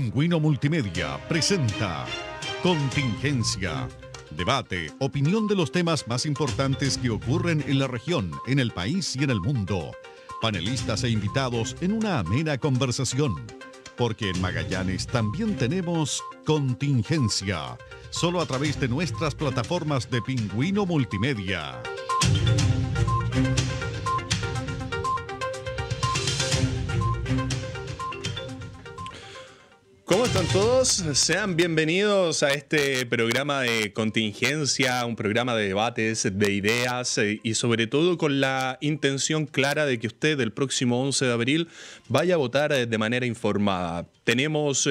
Pingüino Multimedia presenta Contingencia. Debate, opinión de los temas más importantes que ocurren en la región, en el país y en el mundo. Panelistas e invitados en una amena conversación. Porque en Magallanes también tenemos Contingencia. Solo a través de nuestras plataformas de Pingüino Multimedia. ¿Cómo están todos? Sean bienvenidos a este programa de Contingencia, un programa de debates, de ideas y sobre todo con la intención clara de que usted el próximo 11 de abril vaya a votar de manera informada. Tenemos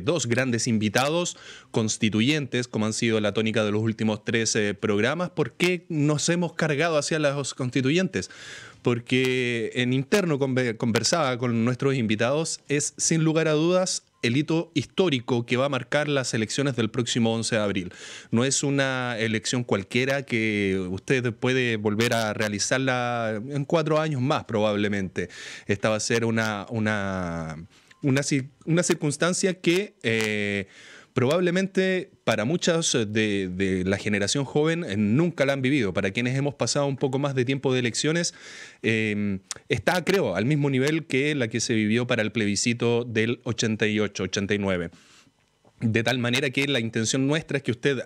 dos grandes invitados constituyentes, como han sido la tónica de los últimos tres programas. ¿Por qué nos hemos cargado hacia los constituyentes? Porque en interno conversaba con nuestros invitados, es sin lugar a dudas el hito histórico que va a marcar las elecciones del próximo 11 de abril. No es una elección cualquiera que usted puede volver a realizarla en 4 años más probablemente. Esta va a ser una circunstancia que probablemente para muchos de la generación joven nunca la han vivido. Para quienes hemos pasado un poco más de tiempo de elecciones, está, creo, al mismo nivel que la que se vivió para el plebiscito del 88-89. De tal manera que la intención nuestra es que usted,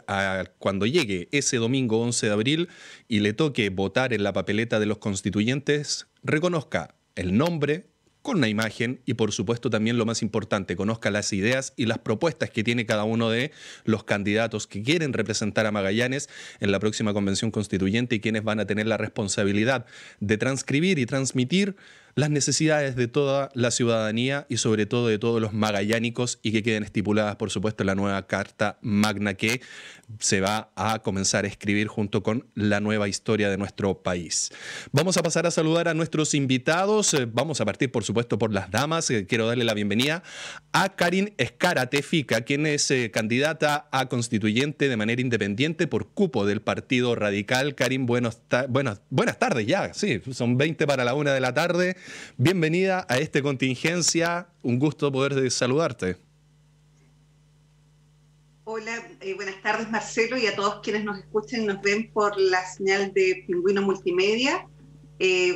cuando llegue ese domingo 11 de abril y le toque votar en la papeleta de los constituyentes, reconozca el nombre con una imagen y, por supuesto, también lo más importante, conozca las ideas y las propuestas que tiene cada uno de los candidatos que quieren representar a Magallanes en la próxima convención constituyente y quienes van a tener la responsabilidad de transcribir y transmitir las necesidades de toda la ciudadanía y sobre todo de todos los magallánicos y que queden estipuladas, por supuesto, en la nueva Carta Magna que se va a comenzar a escribir junto con la nueva historia de nuestro país. Vamos a pasar a saludar a nuestros invitados. Vamos a partir, por supuesto, por las damas. Quiero darle la bienvenida a Karin Escárate Fica, quien es candidata a constituyente de manera independiente por cupo del Partido Radical. Karin, buenas tardes ya. Sí, son 20 para la 1 de la tarde. Bienvenida a esta contingencia, un gusto poder saludarte. Hola, buenas tardes Marcelo y a todos quienes nos escuchan y nos ven por la señal de Pingüino Multimedia.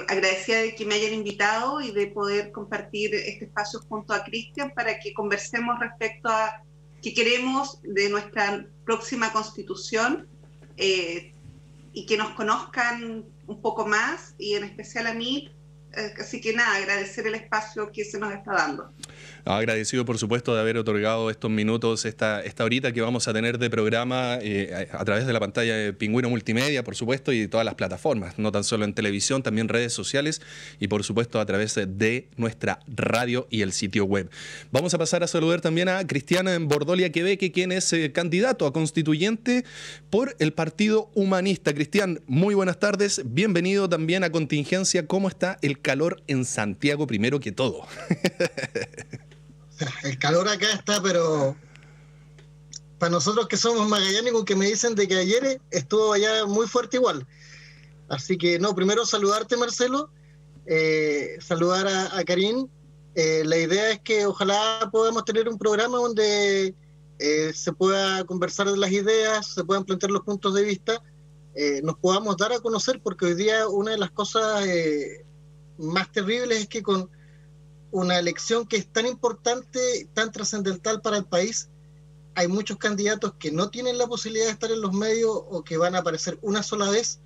Agradecida de que me hayan invitado y de poder compartir este espacio junto a Cristian para que conversemos respecto a qué queremos de nuestra próxima constitución y que nos conozcan un poco más y en especial a mí. Así que nada, agradecer el espacio que se nos está dando. Agradecido, por supuesto, de haber otorgado estos minutos, esta horita que vamos a tener de programa a través de la pantalla de Pingüino Multimedia, por supuesto, y todas las plataformas, no tan solo en televisión, también redes sociales y, por supuesto, a través de nuestra radio y el sitio web. Vamos a pasar a saludar también a Cristian Bordolia Queveque, quien es candidato a constituyente por el Partido Humanista. Cristian, muy buenas tardes, bienvenido también a Contingencia. ¿Cómo está el calor en Santiago, primero que todo? El calor acá está, pero para nosotros que somos magallánicos, que me dicen de que ayer estuvo allá muy fuerte igual. Así que, no, primero saludarte, Marcelo, saludar a Karin. La idea es que ojalá podamos tener un programa donde se pueda conversar de las ideas, se puedan plantear los puntos de vista, nos podamos dar a conocer, porque hoy día una de las cosas más terribles es que con una elección que es tan importante, tan trascendental para el país, hay muchos candidatos que no tienen la posibilidad de estar en los medios o que van a aparecer una sola vez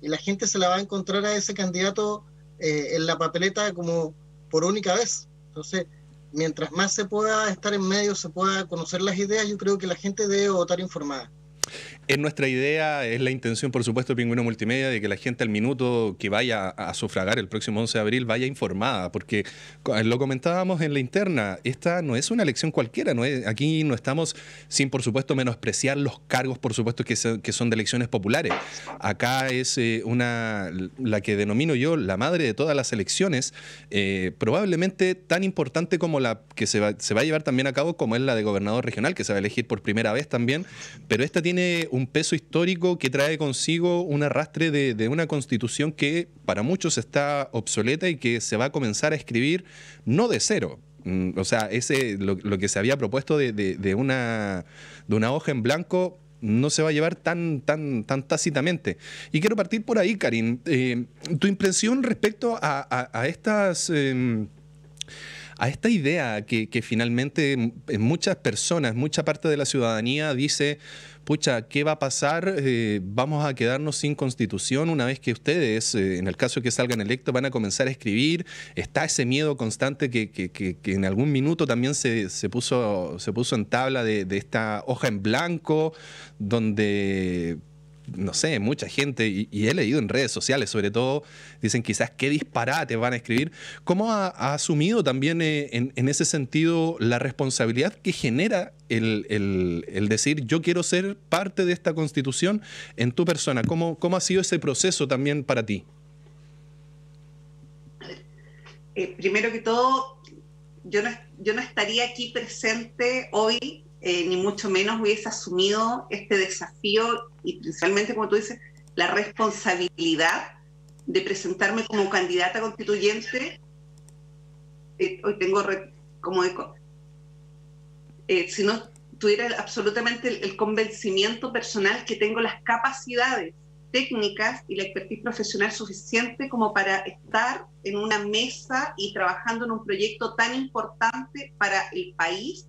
y la gente se la va a encontrar a ese candidato en la papeleta como por única vez. Entonces, mientras más se pueda estar en medios, se pueda conocer las ideas, yo creo que la gente debe votar informada. Es nuestra idea, es la intención, por supuesto, de Pingüino Multimedia, de que la gente al minuto que vaya a sufragar el próximo 11 de abril vaya informada, porque lo comentábamos en la interna, esta no es una elección cualquiera, aquí no estamos sin, por supuesto, menospreciar los cargos, por supuesto, que son de elecciones populares. Acá es la que denomino yo la madre de todas las elecciones, probablemente tan importante como la que se va a llevar también a cabo, como es la de gobernador regional, que se va a elegir por primera vez también, pero esta tiene un peso histórico que trae consigo un arrastre de una constitución que para muchos está obsoleta y que se va a comenzar a escribir no de cero, O sea, lo que se había propuesto de una hoja en blanco no se va a llevar tan tácitamente. Y quiero partir por ahí, Karin. Tu impresión respecto a estas... a esta idea que finalmente muchas personas, mucha parte de la ciudadanía dice, pucha, ¿qué va a pasar? Vamos a quedarnos sin constitución una vez que ustedes, en el caso de que salgan electos, van a comenzar a escribir. Está ese miedo constante que en algún minuto también se puso en tabla de esta hoja en blanco, donde... no sé, mucha gente, y he leído en redes sociales sobre todo, dicen quizás qué disparates van a escribir. ¿Cómo ha asumido también en ese sentido la responsabilidad que genera el decir yo quiero ser parte de esta Constitución en tu persona? ¿Cómo ha sido ese proceso también para ti? Primero que todo, yo no estaría aquí presente hoy, ni mucho menos hubiese asumido este desafío y principalmente, como tú dices, la responsabilidad de presentarme como candidata constituyente. Hoy tengo como eco. Si no tuviera absolutamente el convencimiento personal que tengo las capacidades técnicas y la expertise profesional suficiente como para estar en una mesa y trabajando en un proyecto tan importante para el país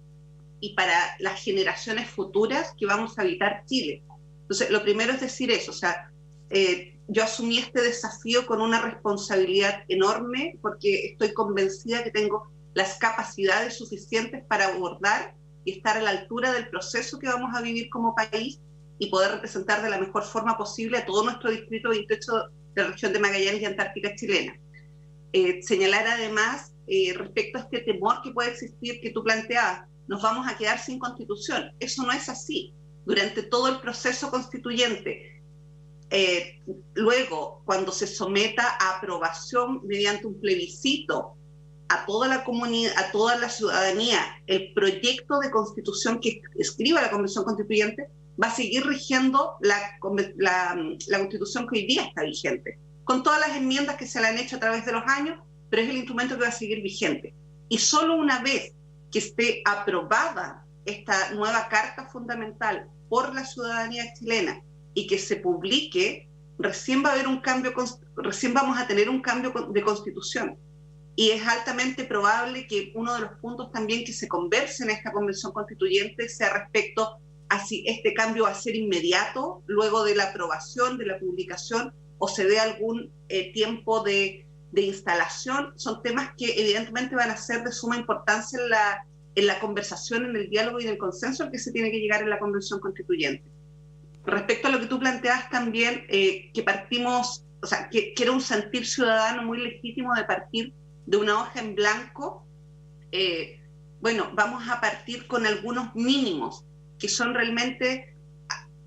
y para las generaciones futuras que vamos a habitar Chile. Entonces, lo primero es decir eso, o sea, yo asumí este desafío con una responsabilidad enorme porque estoy convencida que tengo las capacidades suficientes para abordar y estar a la altura del proceso que vamos a vivir como país y poder representar de la mejor forma posible a todo nuestro distrito 28 de la región de Magallanes y Antártica chilena. Señalar además, respecto a este temor que puede existir, que tú planteabas, nos vamos a quedar sin constitución. Eso no es así. Durante todo el proceso constituyente, luego, cuando se someta a aprobación mediante un plebiscito a toda la comunidad, a toda la ciudadanía, el proyecto de constitución que escriba la Convención Constituyente va a seguir rigiendo la constitución que hoy día está vigente, con todas las enmiendas que se le han hecho a través de los años, pero es el instrumento que va a seguir vigente. Y solo una vez que esté aprobada esta nueva Carta Fundamental por la ciudadanía chilena y que se publique, recién va a haber un cambio, recién vamos a tener un cambio de constitución. Y es altamente probable que uno de los puntos también que se converse en esta Convención Constituyente sea respecto a si este cambio va a ser inmediato, luego de la aprobación, de la publicación, o se dé algún tiempo de instalación. Son temas que evidentemente van a ser de suma importancia en la conversación, en el diálogo y en el consenso al que se tiene que llegar en la Convención Constituyente. Respecto a lo que tú planteas también, que partimos, o sea, que era un sentir ciudadano muy legítimo de partir de una hoja en blanco, bueno, vamos a partir con algunos mínimos, que son realmente,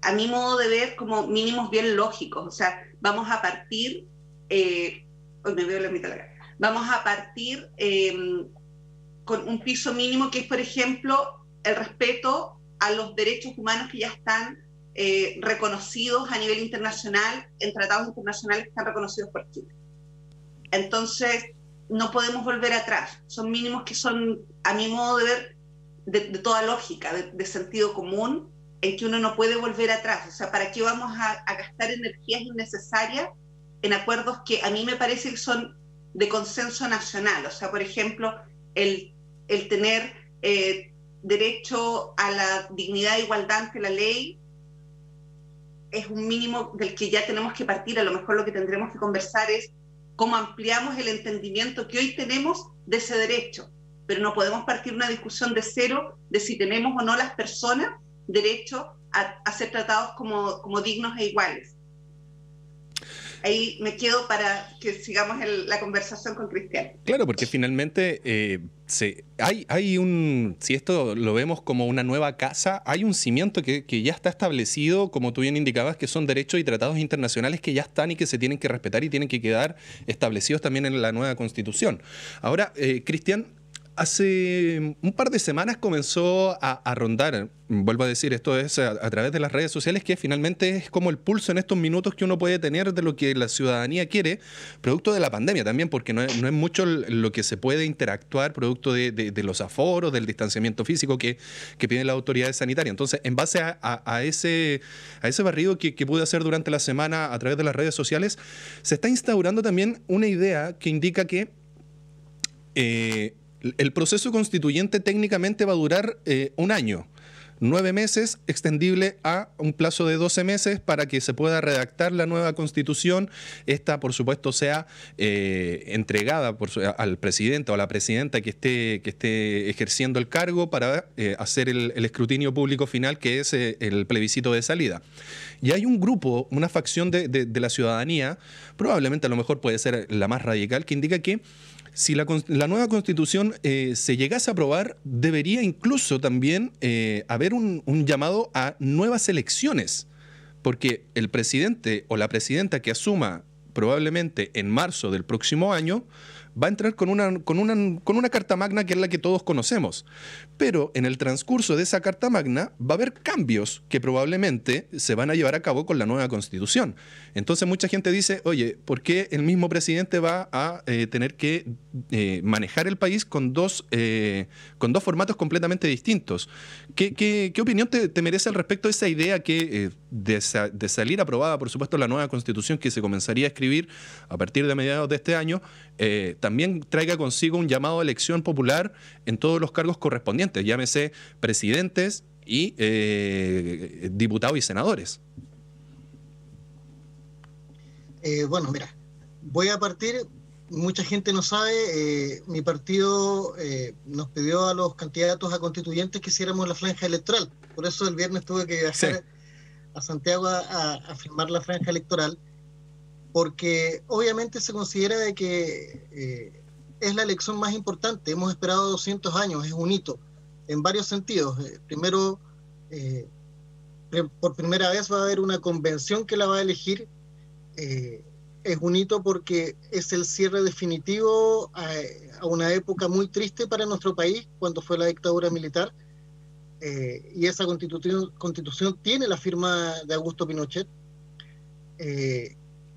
a mi modo de ver, como mínimos bien lógicos. O sea, vamos a partir, hoy me veo la mitad de la cara, vamos a partir con un piso mínimo que es, por ejemplo, el respeto a los derechos humanos que ya están reconocidos a nivel internacional, en tratados internacionales que están reconocidos por Chile. Entonces, no podemos volver atrás. Son mínimos que son, a mi modo de ver, de toda lógica, de sentido común, en que uno no puede volver atrás. O sea, ¿para qué vamos a gastar energías innecesarias en acuerdos que a mí me parece que son de consenso nacional? O sea, por ejemplo, el tener derecho a la dignidad e igualdad ante la ley es un mínimo del que ya tenemos que partir. A lo mejor lo que tendremos que conversar es cómo ampliamos el entendimiento que hoy tenemos de ese derecho, pero no podemos partir una discusión de cero de si tenemos o no las personas derecho a ser tratados como dignos e iguales. Ahí me quedo para que sigamos la conversación con Cristian. Claro, porque finalmente si esto lo vemos como una nueva casa, hay un cimiento que ya está establecido, como tú bien indicabas, que son derechos y tratados internacionales que ya están y que se tienen que respetar y tienen que quedar establecidos también en la nueva Constitución. Ahora, Cristian, Hace un par de semanas comenzó a rondar, vuelvo a decir, esto es a través de las redes sociales, que finalmente es como el pulso en estos minutos que uno puede tener de lo que la ciudadanía quiere, producto de la pandemia también, porque no es mucho lo que se puede interactuar, producto de los aforos, del distanciamiento físico que piden las autoridades sanitarias. Entonces, en base a ese barrido que pude hacer durante la semana a través de las redes sociales, se está instaurando también una idea que indica que el proceso constituyente técnicamente va a durar un año, 9 meses, extendible a un plazo de 12 meses para que se pueda redactar la nueva constitución. Esta, por supuesto, sea entregada al presidente o a la presidenta que esté ejerciendo el cargo para hacer el escrutinio público final, que es el plebiscito de salida. Y hay un grupo, una facción de la ciudadanía, probablemente a lo mejor puede ser la más radical, que indica que si la nueva constitución se llegase a aprobar, debería incluso también haber un llamado a nuevas elecciones, porque el presidente o la presidenta que asuma probablemente en marzo del próximo año va a entrar con una carta magna que es la que todos conocemos. Pero en el transcurso de esa carta magna va a haber cambios que probablemente se van a llevar a cabo con la nueva constitución. Entonces mucha gente dice, oye, ¿por qué el mismo presidente va a tener que manejar el país con dos formatos completamente distintos? ¿Qué opinión te merece al respecto de esa idea que de salir aprobada, por supuesto, la nueva constitución que se comenzaría a escribir a partir de mediados de este año, también traiga consigo un llamado a elección popular en todos los cargos correspondientes, llámese presidentes y diputados y senadores? Bueno, mira, voy a partir, mucha gente no sabe, mi partido nos pidió a los candidatos a constituyentes que hiciéramos la franja electoral, por eso el viernes tuve que viajar a Santiago a firmar la franja electoral, porque obviamente se considera de que es la elección más importante. Hemos esperado 200 años, es un hito en varios sentidos. Primero, por primera vez va a haber una convención que la va a elegir. Es un hito porque es el cierre definitivo a una época muy triste para nuestro país, cuando fue la dictadura militar, y esa constitución tiene la firma de Augusto Pinochet,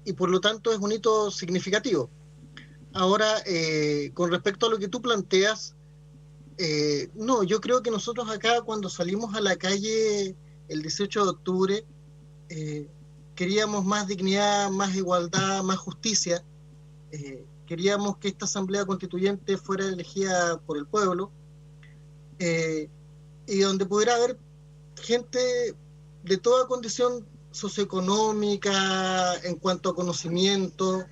y por lo tanto es un hito significativo. Ahora, con respecto a lo que tú planteas, no, yo creo que nosotros acá, cuando salimos a la calle el 18 de octubre, queríamos más dignidad, más igualdad, más justicia. Queríamos que esta Asamblea Constituyente fuera elegida por el pueblo, y donde pudiera haber gente de toda condición socioeconómica, en cuanto a conocimiento.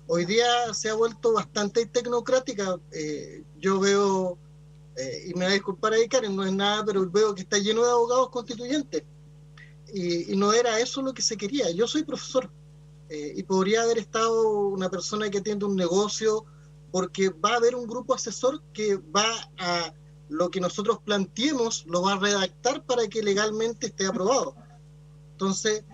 Hoy día se ha vuelto bastante tecnocrática. Yo veo, y me va a disculpar ahí Karen, no es nada, pero veo que está lleno de abogados constituyentes. Y no era eso lo que se quería. Yo soy profesor, y podría haber estado una persona que atiende un negocio, porque va a haber un grupo asesor que va a, lo que nosotros planteemos, lo va a redactar para que legalmente esté aprobado. Entonces,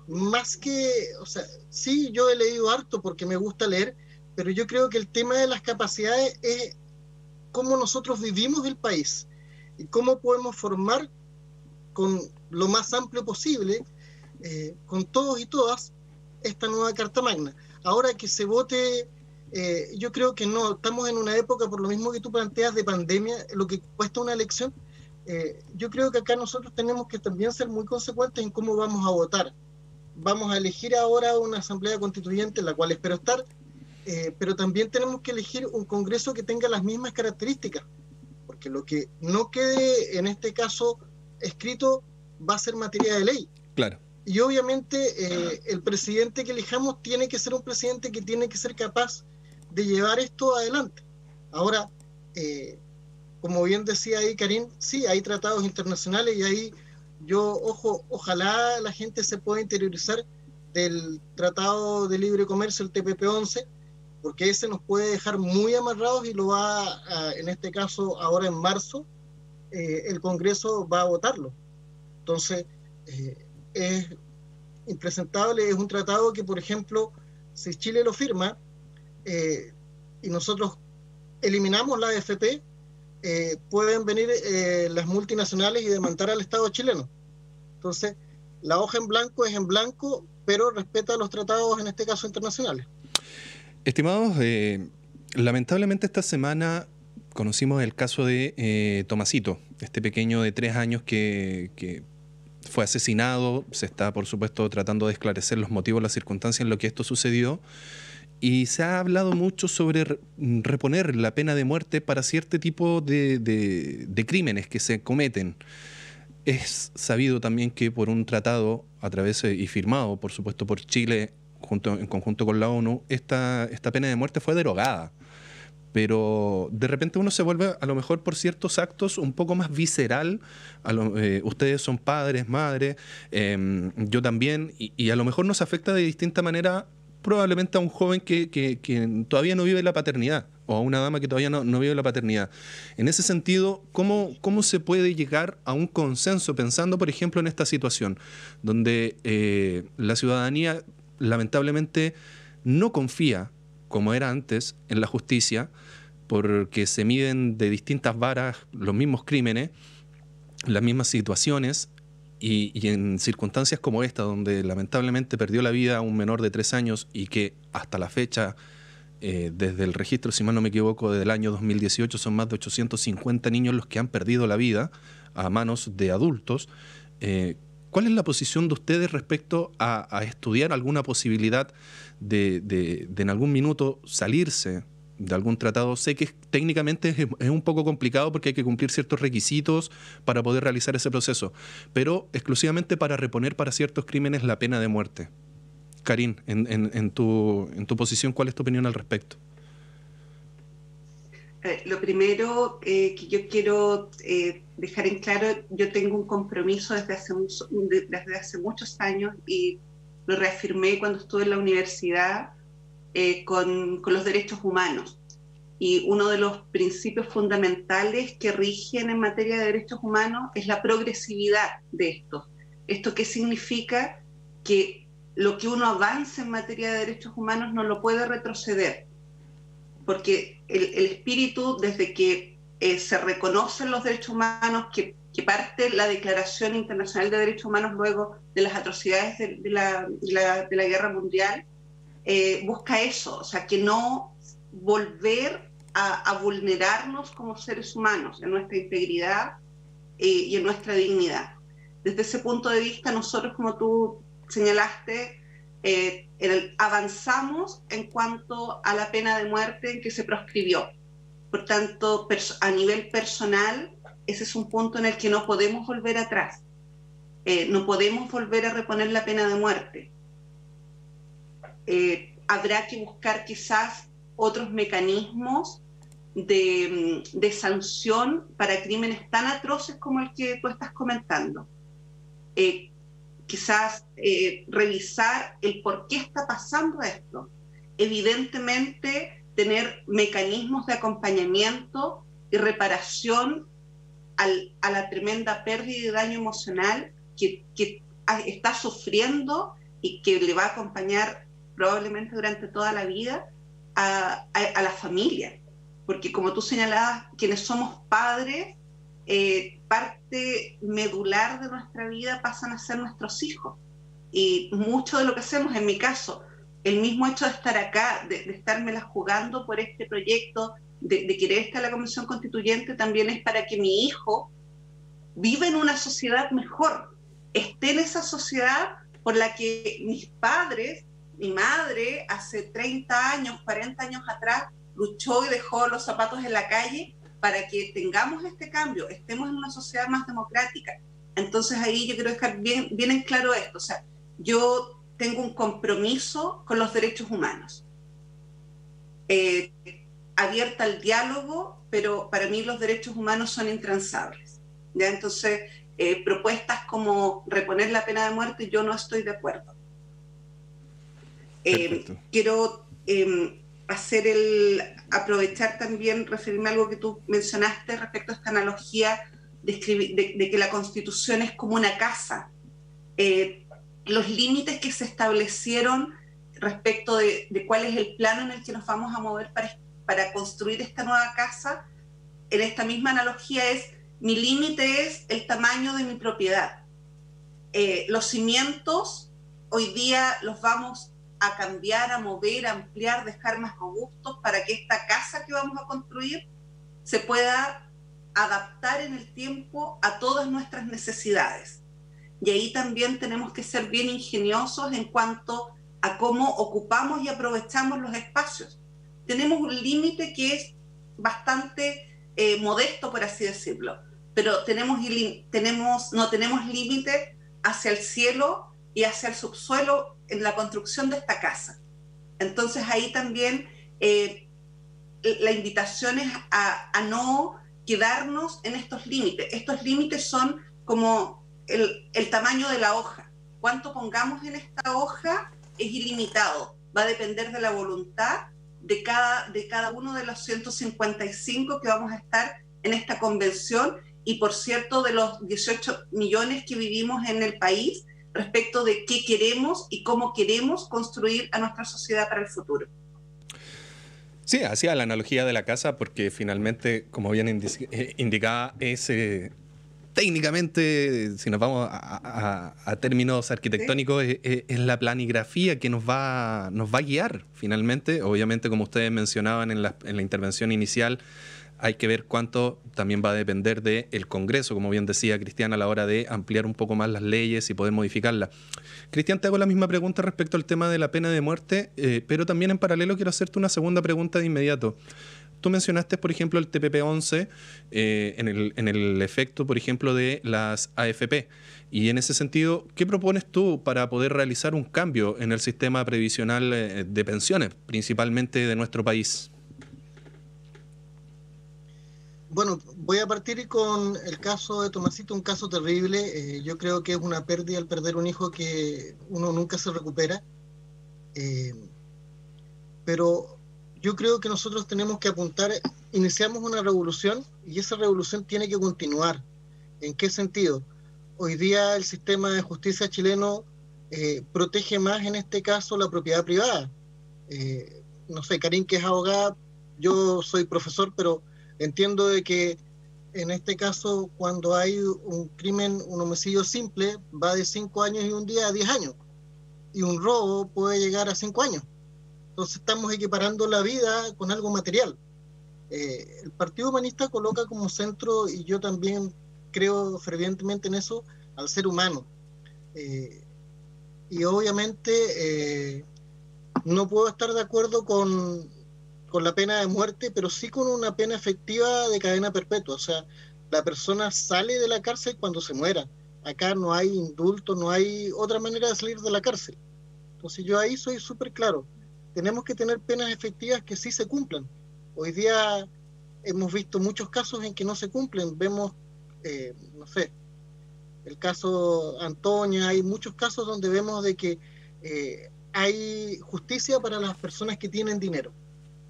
más que, o sea, sí, yo he leído harto porque me gusta leer, pero yo creo que el tema de las capacidades es cómo nosotros vivimos el país y cómo podemos formar con lo más amplio posible, con todos y todas, esta nueva Carta Magna. Ahora que se vote, yo creo que no, estamos en una época, por lo mismo que tú planteas, de pandemia, lo que cuesta una elección. Yo creo que acá nosotros tenemos que también ser muy consecuentes en cómo vamos a votar. Vamos a elegir ahora una asamblea constituyente, en la cual espero estar, pero también tenemos que elegir un Congreso que tenga las mismas características, porque lo que no quede en este caso escrito va a ser materia de ley. Claro. Y obviamente el presidente que elijamos tiene que ser un presidente que tiene que ser capaz de llevar esto adelante. Ahora, como bien decía ahí Karim, sí, hay tratados internacionales y ahí yo, ojalá la gente se pueda interiorizar del Tratado de Libre Comercio, el TPP-11, porque ese nos puede dejar muy amarrados y lo va en este caso, ahora en marzo, el Congreso va a votarlo. Entonces, es impresentable, es un tratado que, por ejemplo, si Chile lo firma y nosotros eliminamos la AFP, pueden venir las multinacionales y demandar al Estado chileno. Entonces, la hoja en blanco es en blanco, pero respeta los tratados, en este caso, internacionales. Estimados, lamentablemente esta semana conocimos el caso de Tomasito, este pequeño de 3 años que fue asesinado. Se está, por supuesto, tratando de esclarecer los motivos, las circunstancias en lo que esto sucedió. Y se ha hablado mucho sobre reponer la pena de muerte para cierto tipo de crímenes que se cometen. Es sabido también que por un tratado a través y firmado, por supuesto, por Chile en conjunto con la ONU, esta pena de muerte fue derogada. Pero de repente uno se vuelve, a lo mejor por ciertos actos, un poco más visceral. Ustedes son padres, madres, yo también, y a lo mejor nos afecta de distinta manera probablemente a un joven que todavía no vive la paternidad, o a una dama que todavía no vive la paternidad. En ese sentido, ¿cómo se puede llegar a un consenso pensando, por ejemplo, en esta situación, donde la ciudadanía lamentablemente no confía, como era antes, en la justicia, porque se miden de distintas varas los mismos crímenes, las mismas situaciones, y en circunstancias como esta, donde lamentablemente perdió la vida un menor de 3 años y que hasta la fecha, desde el registro, si mal no me equivoco, desde el año 2018, son más de 850 niños los que han perdido la vida a manos de adultos. ¿Cuál es la posición de ustedes respecto a estudiar alguna posibilidad de en algún minuto salirse de algún tratado? Sé que técnicamente es un poco complicado porque hay que cumplir ciertos requisitos para poder realizar ese proceso, pero exclusivamente para reponer para ciertos crímenes la pena de muerte. Karin, en tu posición, ¿cuál es tu opinión al respecto? Lo primero que yo quiero dejar en claro, yo tengo un compromiso desde hace muchos años, y lo reafirmé cuando estuve en la universidad, con los derechos humanos. Y uno de los principios fundamentales que rigen en materia de derechos humanos es la progresividad de estos. ¿Esto qué significa? Que lo que uno avance en materia de derechos humanos no lo puede retroceder, porque el espíritu, desde que se reconocen los derechos humanos, que parte la Declaración Internacional de Derechos Humanos luego de las atrocidades de la Guerra Mundial, busca eso, o sea, que no volver a vulnerarnos como seres humanos en nuestra integridad y en nuestra dignidad. Desde ese punto de vista, nosotros, como tú señalaste, avanzamos en cuanto a la pena de muerte en que se proscribió. Por tanto, a nivel personal, ese es un punto en el que no podemos volver atrás. No podemos volver a reponer la pena de muerte. Habrá que buscar quizás otros mecanismos de sanción para crímenes tan atroces como el que tú estás comentando. Quizás revisar el por qué está pasando esto. Evidentemente, tener mecanismos de acompañamiento y reparación a la tremenda pérdida y daño emocional que está sufriendo y que le va a acompañar probablemente durante toda la vida a la familia. Porque, como tú señalabas, quienes somos padres, parte medular de nuestra vida pasan a ser nuestros hijos. Y mucho de lo que hacemos, en mi caso, el mismo hecho de estar acá, de estármela jugando por este proyecto, de querer estar en la Convención Constituyente, también es para que mi hijo viva en una sociedad mejor, esté en esa sociedad por la que mis padres, mi madre, hace 30 años, 40 años atrás, luchó y dejó los zapatos en la calle para que tengamos este cambio, estemos en una sociedad más democrática. Entonces ahí yo quiero dejar bien en claro esto. O sea, yo tengo un compromiso con los derechos humanos, abierta al diálogo, pero para mí los derechos humanos son intransables, ¿ya? Entonces, propuestas como reponer la pena de muerte, yo no estoy de acuerdo. Quiero aprovechar también, referirme a algo que tú mencionaste respecto a esta analogía de que la Constitución es como una casa. Los límites que se establecieron respecto de cuál es el plano en el que nos vamos a mover para construir esta nueva casa, en esta misma analogía es, mi límite es el tamaño de mi propiedad. Los cimientos hoy día los vamos a cambiar, a mover, a ampliar, dejar más robustos para que esta casa que vamos a construir se pueda adaptar en el tiempo a todas nuestras necesidades. Y ahí también tenemos que ser bien ingeniosos en cuanto a cómo ocupamos y aprovechamos los espacios. Tenemos un límite que es bastante modesto, por así decirlo, pero no tenemos límite hacia el cielo y hacia el subsuelo en la construcción de esta casa. Entonces ahí también la invitación es a no quedarnos en estos límites. Estos límites son como el tamaño de la hoja. Cuánto pongamos en esta hoja es ilimitado. Va a depender de la voluntad de cada uno de los 155 que vamos a estar en esta convención, y por cierto de los 18 millones que vivimos en el país, respecto de qué queremos y cómo queremos construir a nuestra sociedad para el futuro. Sí, hacía la analogía de la casa porque finalmente, como bien indicaba, es técnicamente, si nos vamos a términos arquitectónicos, ¿sí? Es la planigrafía que nos va a guiar finalmente. Obviamente, como ustedes mencionaban en la intervención inicial, hay que ver cuánto también va a depender del Congreso, como bien decía Cristian, a la hora de ampliar un poco más las leyes y poder modificarlas. Cristian, te hago la misma pregunta respecto al tema de la pena de muerte, pero también en paralelo quiero hacerte una segunda pregunta de inmediato. Tú mencionaste, por ejemplo, el TPP-11 en el efecto, por ejemplo, de las AFP. Y en ese sentido, ¿qué propones tú para poder realizar un cambio en el sistema previsional de pensiones, principalmente de nuestro país? Bueno, voy a partir con el caso de Tomasito, un caso terrible. Yo creo que es una pérdida al perder un hijo que uno nunca se recupera. Pero yo creo que nosotros tenemos que apuntar, iniciamos una revolución y esa revolución tiene que continuar. ¿En qué sentido? Hoy día el sistema de justicia chileno protege más en este caso la propiedad privada. No sé, Karin, que es abogada, yo soy profesor, pero entiendo de que en este caso cuando hay un crimen, un homicidio simple, va de 5 años y un día a 10 años. Y un robo puede llegar a 5 años. Entonces estamos equiparando la vida con algo material. El Partido Humanista coloca como centro, y yo también creo fervientemente en eso, al ser humano. Y obviamente no puedo estar de acuerdo con la pena de muerte, pero sí con una pena efectiva de cadena perpetua. O sea, la persona sale de la cárcel cuando se muera. Acá no hay indulto, no hay otra manera de salir de la cárcel. Entonces yo ahí soy súper claro. Tenemos que tener penas efectivas que sí se cumplan. Hoy día hemos visto muchos casos en que no se cumplen. Vemos, no sé, el caso Antonia, hay muchos casos donde vemos de que hay justicia para las personas que tienen dinero.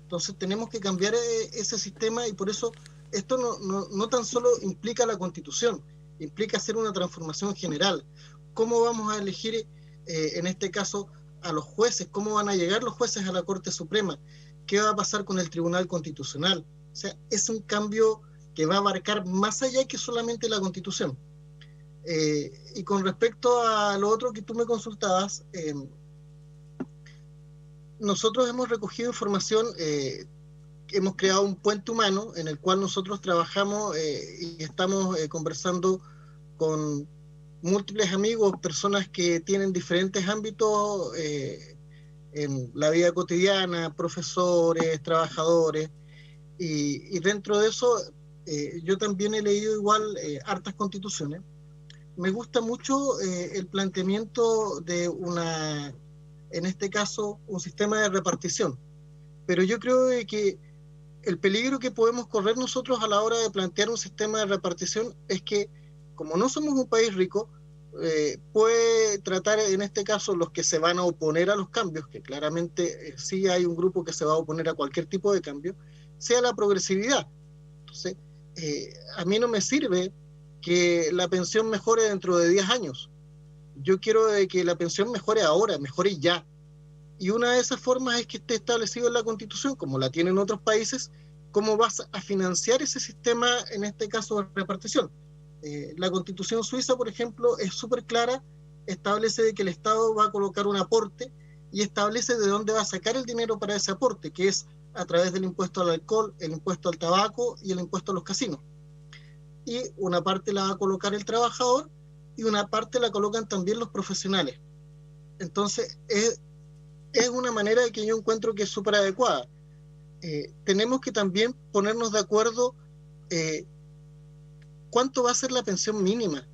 Entonces tenemos que cambiar ese sistema, y por eso esto no tan solo implica la Constitución, implica hacer una transformación general. ¿Cómo vamos a elegir, en este caso, a los jueces? ¿Cómo van a llegar los jueces a la Corte Suprema? ¿Qué va a pasar con el Tribunal Constitucional? O sea, es un cambio que va a abarcar más allá que solamente la Constitución. Y con respecto a lo otro que tú me consultabas, nosotros hemos recogido información, hemos creado un puente humano en el cual nosotros trabajamos y estamos conversando con múltiples amigos, personas que tienen diferentes ámbitos en la vida cotidiana, profesores, trabajadores, y dentro de eso yo también he leído igual hartas constituciones. Me gusta mucho el planteamiento de en este caso, un sistema de repartición. Pero yo creo que el peligro que podemos correr nosotros a la hora de plantear un sistema de repartición es que, como no somos un país rico, puede tratar, en este caso, los que se van a oponer a los cambios, que claramente sí hay un grupo que se va a oponer a cualquier tipo de cambio, sea la progresividad. Entonces, a mí no me sirve que la pensión mejore dentro de 10 años. Yo quiero que la pensión mejore ahora, mejore ya. Y una de esas formas es que esté establecido en la Constitución, como la tienen otros países, cómo vas a financiar ese sistema, en este caso de repartición. La Constitución suiza, por ejemplo, es súper clara, establece de que el Estado va a colocar un aporte y establece de dónde va a sacar el dinero para ese aporte, que es a través del impuesto al alcohol, el impuesto al tabaco y el impuesto a los casinos. Y una parte la va a colocar el trabajador y una parte la colocan también los profesionales. Entonces, es una manera que yo encuentro que es súper adecuada. Tenemos que también ponernos de acuerdo cuánto va a ser la pensión mínima.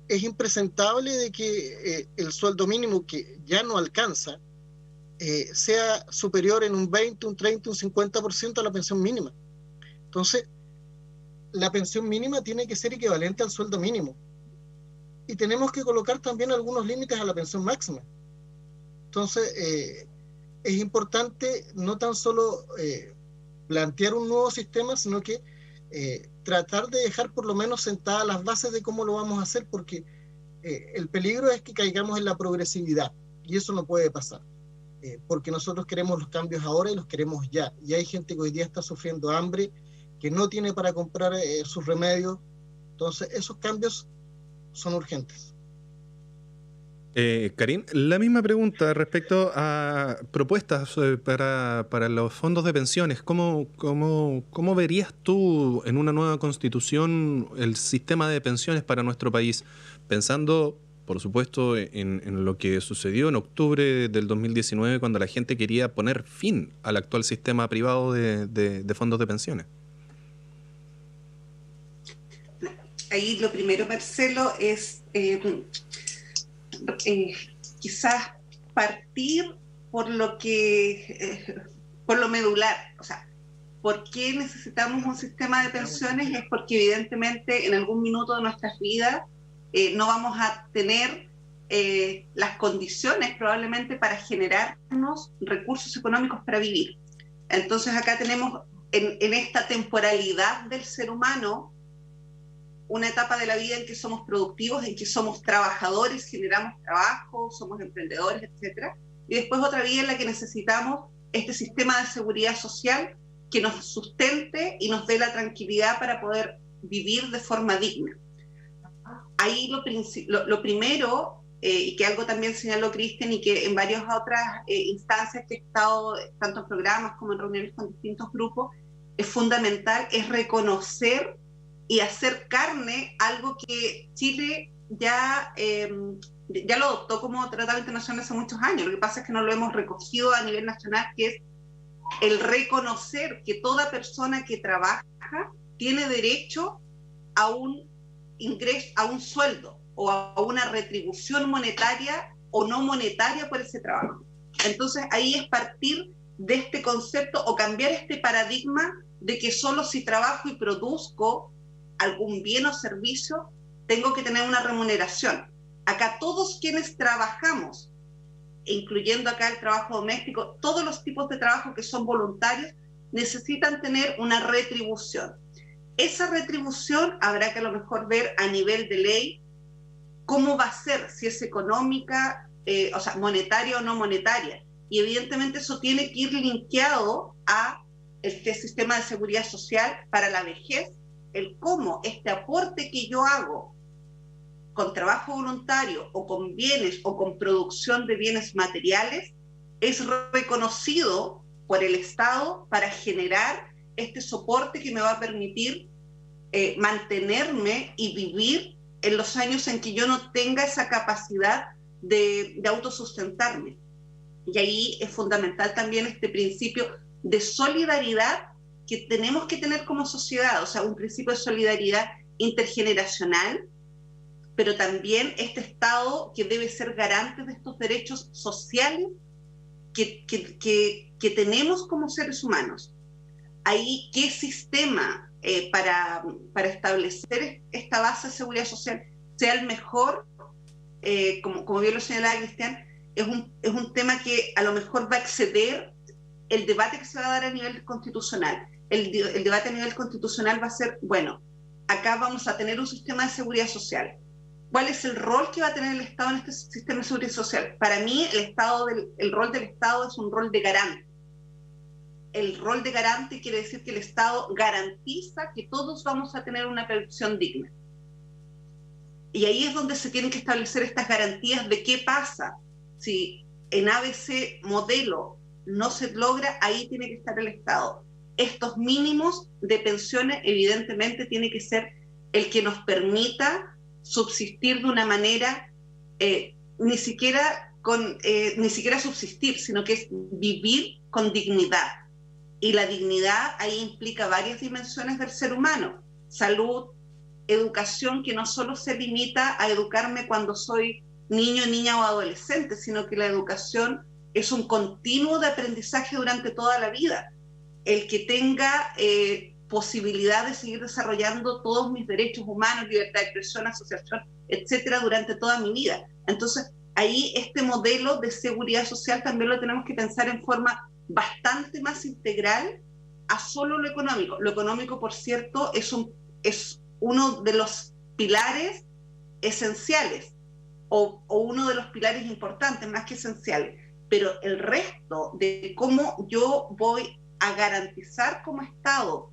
Es impresentable de que el sueldo mínimo, que ya no alcanza, sea superior en un 20, un 30, un 50% a la pensión mínima. Entonces, la pensión mínima tiene que ser equivalente al sueldo mínimo. Y tenemos que colocar también algunos límites a la pensión máxima. Entonces, es importante no tan solo plantear un nuevo sistema, sino que tratar de dejar por lo menos sentadas las bases de cómo lo vamos a hacer, porque el peligro es que caigamos en la progresividad, y eso no puede pasar, porque nosotros queremos los cambios ahora y los queremos ya, y hay gente que hoy día está sufriendo hambre, que no tiene para comprar sus remedios. Entonces esos cambios son urgentes. Karim, la misma pregunta respecto a propuestas para los fondos de pensiones. ¿Cómo verías tú en una nueva constitución el sistema de pensiones para nuestro país? Pensando, por supuesto, en lo que sucedió en octubre del 2019, cuando la gente quería poner fin al actual sistema privado de fondos de pensiones. Ahí lo primero, Marcelo, es quizás partir por lo medular. O sea, ¿por qué necesitamos un sistema de pensiones? Es porque evidentemente en algún minuto de nuestras vidas no vamos a tener las condiciones probablemente para generarnos recursos económicos para vivir. Entonces acá tenemos en esta temporalidad del ser humano una etapa de la vida en que somos productivos, en que somos trabajadores, generamos trabajo, somos emprendedores, etc. Y después otra vida en la que necesitamos este sistema de seguridad social que nos sustente y nos dé la tranquilidad para poder vivir de forma digna. Ahí lo primero, y que algo también señaló Cristian, y que en varias otras instancias que he estado, tanto en programas como en reuniones con distintos grupos, es fundamental, es reconocer y hacer carne algo que Chile ya lo adoptó como tratado internacional hace muchos años. Lo que pasa es que no lo hemos recogido a nivel nacional, que es el reconocer que toda persona que trabaja tiene derecho a un ingreso, a un sueldo o a una retribución monetaria o no monetaria por ese trabajo. Entonces ahí es partir de este concepto o cambiar este paradigma de que solo si trabajo y produzco algún bien o servicio tengo que tener una remuneración. Acá todos quienes trabajamos, incluyendo acá el trabajo doméstico, todos los tipos de trabajo que son voluntarios, necesitan tener una retribución. Esa retribución habrá que a lo mejor ver a nivel de ley cómo va a ser, si es económica, o sea, monetaria o no monetaria. Y evidentemente eso tiene que ir linkeado a este sistema de seguridad social para la vejez, el cómo este aporte que yo hago con trabajo voluntario o con bienes o con producción de bienes materiales es reconocido por el Estado para generar este soporte que me va a permitir mantenerme y vivir en los años en que yo no tenga esa capacidad de autosustentarme. Y ahí es fundamental también este principio de solidaridad que tenemos que tener como sociedad, o sea, un principio de solidaridad intergeneracional, pero también este Estado que debe ser garante de estos derechos sociales que tenemos como seres humanos. Ahí, ¿qué sistema para establecer esta base de seguridad social sea el mejor? Como bien lo señalaba Cristian, es un tema que a lo mejor va a exceder el debate que se va a dar a nivel constitucional. El debate a nivel constitucional va a ser, bueno, acá vamos a tener un sistema de seguridad social. ¿Cuál es el rol que va a tener el Estado en este sistema de seguridad social? Para mí, el rol del Estado es un rol de garante. El rol de garante quiere decir que el Estado garantiza que todos vamos a tener una pensión digna. Y ahí es donde se tienen que establecer estas garantías de qué pasa. Si en ABC modelo no se logra, ahí tiene que estar el Estado. Estos mínimos de pensiones, evidentemente, tiene que ser el que nos permita subsistir de una manera, ni siquiera subsistir, sino que es vivir con dignidad. Y la dignidad ahí implica varias dimensiones del ser humano: salud, educación, que no solo se limita a educarme cuando soy niño, niña o adolescente, sino que la educación es un continuo de aprendizaje durante toda la vida. El que tenga posibilidad de seguir desarrollando todos mis derechos humanos, libertad de expresión, asociación, etcétera, durante toda mi vida. Entonces, ahí este modelo de seguridad social también lo tenemos que pensar en forma bastante más integral a solo lo económico. Lo económico, por cierto, es uno de los pilares esenciales, o uno de los pilares importantes, más que esenciales, pero el resto de cómo yo voy a garantizar como Estado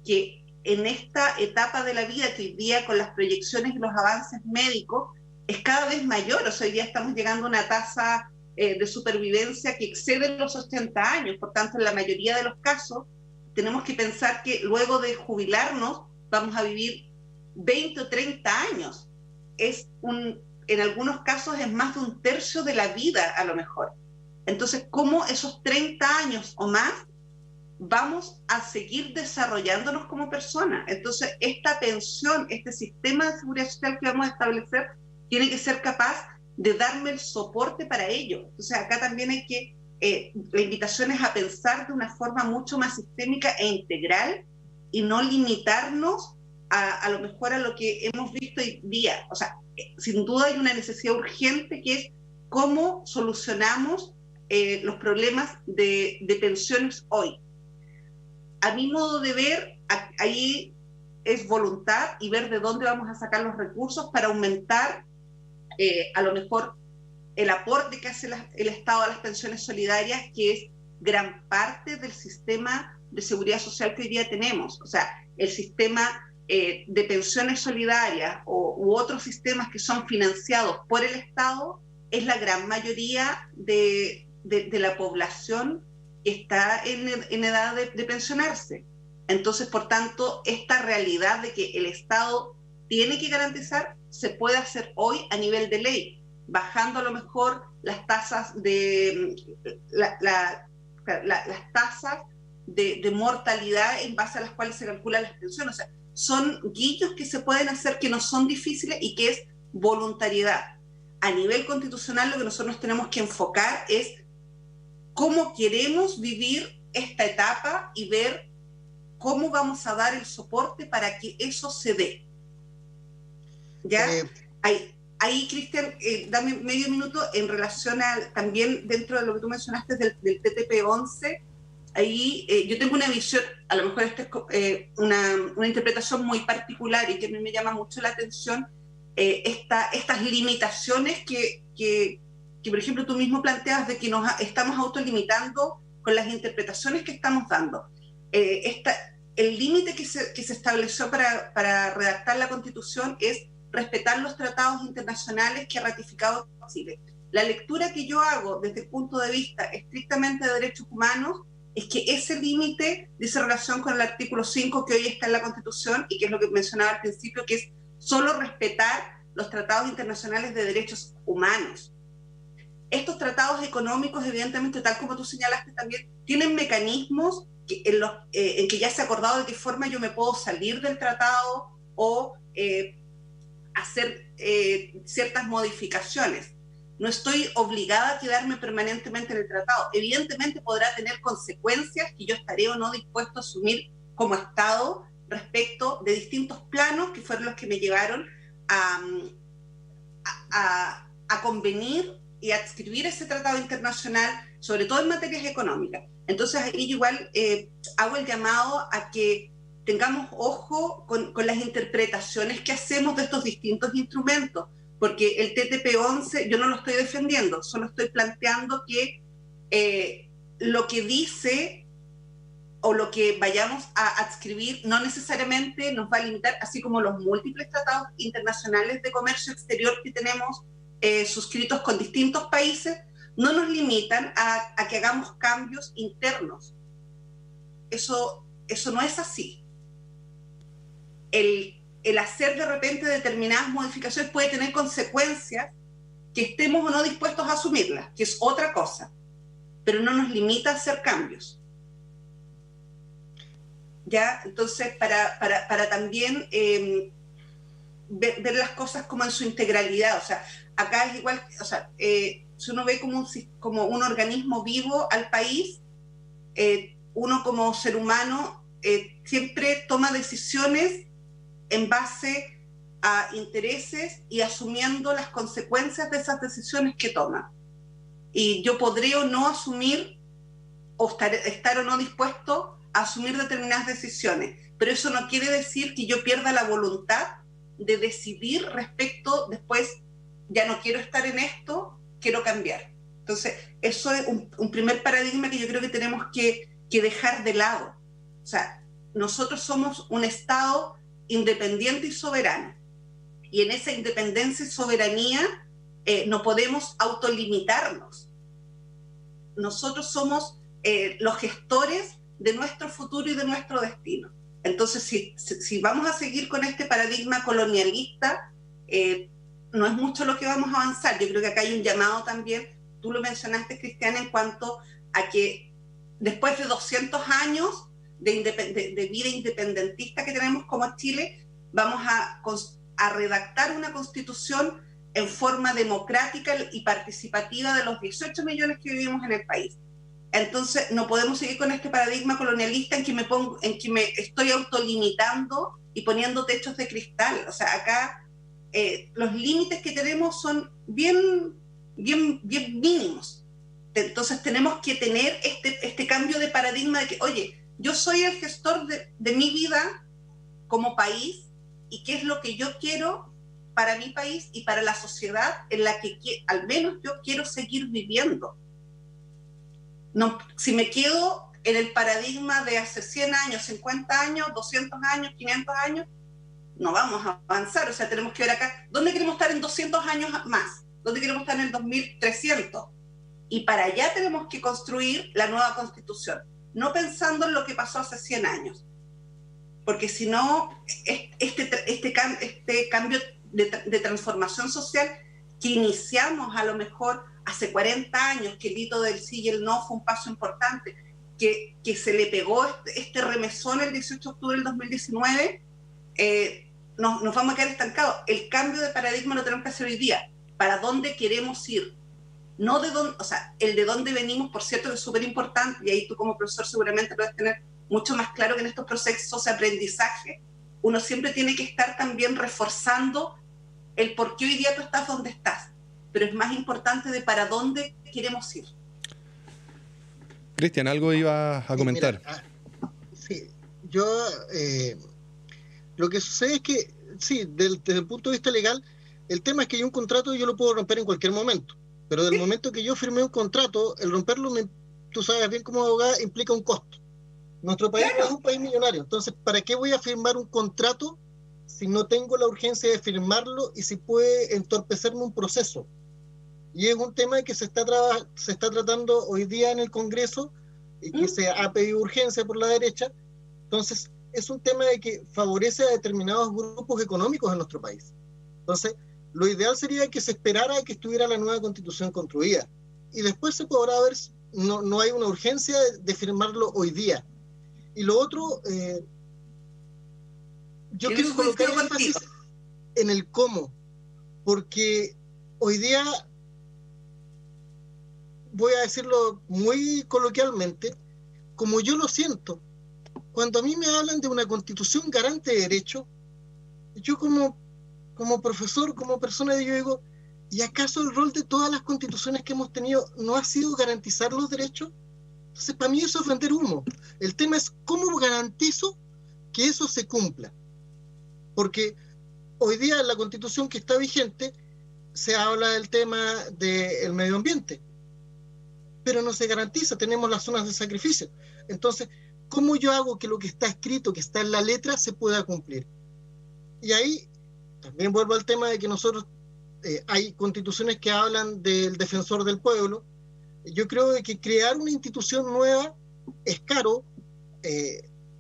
que en esta etapa de la vida, que hoy día con las proyecciones y los avances médicos es cada vez mayor, o sea, hoy día estamos llegando a una tasa de supervivencia que excede los 80 años, por tanto, en la mayoría de los casos tenemos que pensar que luego de jubilarnos vamos a vivir 20 o 30 años. En algunos casos es más de un tercio de la vida a lo mejor. Entonces, ¿cómo esos 30 años o más vamos a seguir desarrollándonos como personas? Entonces, esta pensión, este sistema de seguridad social que vamos a establecer, tiene que ser capaz de darme el soporte para ello. Entonces, acá también hay que, la invitación es a pensar de una forma mucho más sistémica e integral y no limitarnos a lo mejor a lo que hemos visto hoy día. O sea, sin duda hay una necesidad urgente que es cómo solucionamos los problemas de pensiones hoy. A mi modo de ver, ahí es voluntad y ver de dónde vamos a sacar los recursos para aumentar a lo mejor el aporte que hace el Estado a las pensiones solidarias, que es gran parte del sistema de seguridad social que hoy día tenemos. O sea, el sistema de pensiones solidarias u otros sistemas que son financiados por el Estado es la gran mayoría de la población que está en edad de pensionarse. Entonces, por tanto, esta realidad de que el Estado tiene que garantizar se puede hacer hoy a nivel de ley, bajando a lo mejor las tasas las tasas de mortalidad en base a las cuales se calculan las pensiones. O sea, son guiños que se pueden hacer, que no son difíciles y que es voluntariedad. A nivel constitucional, lo que nosotros tenemos que enfocar es cómo queremos vivir esta etapa y ver cómo vamos a dar el soporte para que eso se dé. ¿Ya? Ahí, Cristian, dame medio minuto en relación a, también dentro de lo que tú mencionaste del TTP-11, ahí yo tengo una visión, a lo mejor esta es una interpretación muy particular y que a mí me llama mucho la atención, estas limitaciones que, por ejemplo, tú mismo planteas de que nos estamos autolimitando con las interpretaciones que estamos dando. El límite que se estableció para redactar la Constitución es respetar los tratados internacionales que ha ratificado Chile. La lectura que yo hago desde el punto de vista estrictamente de derechos humanos es que ese límite dice relación con el artículo 5 que hoy está en la Constitución y que es lo que mencionaba al principio, que es solo respetar los tratados internacionales de derechos humanos. Estos tratados económicos, evidentemente, tal como tú señalaste también, tienen mecanismos en que ya se ha acordado de qué forma yo me puedo salir del tratado o hacer ciertas modificaciones. No estoy obligada a quedarme permanentemente en el tratado. Evidentemente podrá tener consecuencias que yo estaré o no dispuesto a asumir como Estado respecto de distintos planos que fueron los que me llevaron a convenir y a adscribir ese tratado internacional, sobre todo en materias económicas. Entonces, ahí igual hago el llamado a que tengamos ojo con las interpretaciones que hacemos de estos distintos instrumentos, porque el TTP-11 yo no lo estoy defendiendo, solo estoy planteando que lo que dice o lo que vayamos a adscribir no necesariamente nos va a limitar, así como los múltiples tratados internacionales de comercio exterior que tenemos suscritos con distintos países, no nos limitan a que hagamos cambios internos. Eso no es así. El hacer de repente determinadas modificaciones puede tener consecuencias que estemos o no dispuestos a asumirlas, que es otra cosa, pero no nos limita a hacer cambios. ¿Ya? Entonces, para también ver las cosas como en su integralidad, o sea, acá es igual, o sea, si uno ve como un organismo vivo al país, uno como ser humano siempre toma decisiones en base a intereses y asumiendo las consecuencias de esas decisiones que toma. Y yo podré o no asumir, o estar o no dispuesto a asumir determinadas decisiones, pero eso no quiere decir que yo pierda la voluntad de decidir respecto, después, ya no quiero estar en esto, quiero cambiar. Entonces, eso es un primer paradigma que yo creo que tenemos que dejar de lado. O sea, nosotros somos un Estado independiente y soberano, y en esa independencia y soberanía no podemos autolimitarnos. Nosotros somos los gestores de nuestro futuro y de nuestro destino. Entonces, si vamos a seguir con este paradigma colonialista, no es mucho lo que vamos a avanzar. Yo creo que acá hay un llamado también, tú lo mencionaste, Cristiana, en cuanto a que después de 200 años de vida independentista que tenemos como Chile, vamos a redactar una constitución en forma democrática y participativa de los 18 millones que vivimos en el país. Entonces, no podemos seguir con este paradigma colonialista en que me estoy autolimitando y poniendo techos de cristal. O sea, acá los límites que tenemos son bien mínimos. Entonces, tenemos que tener este cambio de paradigma de que, oye, yo soy el gestor de mi vida como país, y qué es lo que yo quiero para mi país y para la sociedad en la que al menos yo quiero seguir viviendo. No, si me quedo en el paradigma de hace 100 años, 50 años, 200 años, 500 años, no vamos a avanzar. O sea, tenemos que ver acá, ¿dónde queremos estar en 200 años más? ¿Dónde queremos estar en el 2300? Y para allá tenemos que construir la nueva Constitución, no pensando en lo que pasó hace 100 años. Porque si no, este cambio de transformación social que iniciamos a lo mejor hace 40 años, que el hito del sí y el no fue un paso importante, que se le pegó este remesón el 18 de octubre del 2019, nos vamos a quedar estancados. El cambio de paradigma lo tenemos que hacer hoy día. ¿Para dónde queremos ir? No de dónde, o sea, el de dónde venimos, por cierto, que es súper importante, y ahí tú como profesor seguramente lo debes tener mucho más claro, que en estos procesos de aprendizaje uno siempre tiene que estar también reforzando el por qué hoy día tú estás donde estás, pero es más importante de para dónde queremos ir. Cristian, algo iba a comentar. Mira, sí, yo lo que sucede es que, sí, desde el punto de vista legal, el tema es que hay un contrato y yo lo puedo romper en cualquier momento, pero del momento que yo firmé un contrato, el romperlo, tú sabes bien como abogada, implica un costo. Nuestro país no es un país millonario, entonces, ¿para qué voy a firmar un contrato si no tengo la urgencia de firmarlo y si puede entorpecerme un proceso? Y es un tema que se está tratando hoy día en el Congreso y que se ha pedido urgencia por la derecha. Entonces, es un tema de que favorece a determinados grupos económicos en nuestro país. Entonces, lo ideal sería que se esperara a que estuviera la nueva Constitución construida. Y después se podrá ver, no hay una urgencia de firmarlo hoy día. Y lo otro, yo quiero colocar énfasis en el cómo, porque hoy día, voy a decirlo muy coloquialmente, como yo lo siento, cuando a mí me hablan de una constitución garante de derechos, yo como profesor, como persona, yo digo, ¿y acaso el rol de todas las constituciones que hemos tenido no ha sido garantizar los derechos? Entonces, para mí eso es vender humo. El tema es cómo garantizo que eso se cumpla. Porque hoy día la constitución que está vigente se habla del tema del medio ambiente, pero no se garantiza, tenemos las zonas de sacrificio. Entonces, ¿cómo yo hago que lo que está escrito, que está en la letra, se pueda cumplir? Y ahí también vuelvo al tema de que nosotros, hay constituciones que hablan del defensor del pueblo. Yo creo que crear una institución nueva es caro.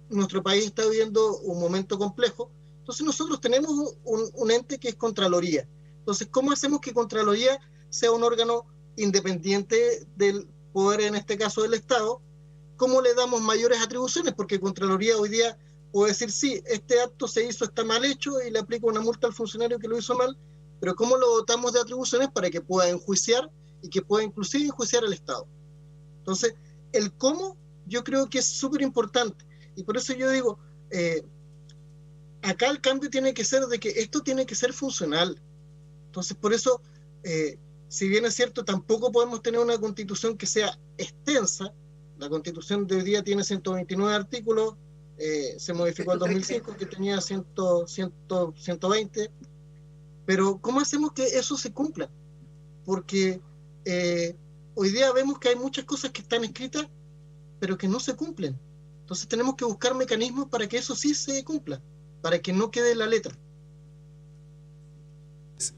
Nuestro país está viviendo un momento complejo. Entonces nosotros tenemos un ente que es Contraloría. Entonces, ¿cómo hacemos que Contraloría sea un órgano independiente del poder, en este caso del Estado? ¿Cómo le damos mayores atribuciones? Porque Contraloría hoy día puede decir, sí, este acto se hizo, está mal hecho, y le aplica una multa al funcionario que lo hizo mal, pero ¿cómo lo dotamos de atribuciones para que pueda enjuiciar y que pueda inclusive enjuiciar al Estado? Entonces, el cómo yo creo que es súper importante, y por eso yo digo, acá el cambio tiene que ser de que esto tiene que ser funcional. Entonces, por eso, si bien es cierto, tampoco podemos tener una constitución que sea extensa. La constitución de hoy día tiene 129 artículos, se modificó en 2005, que tenía 120, pero ¿cómo hacemos que eso se cumpla? Porque hoy día vemos que hay muchas cosas que están escritas, pero que no se cumplen. Entonces tenemos que buscar mecanismos para que eso sí se cumpla, para que no quede en la letra.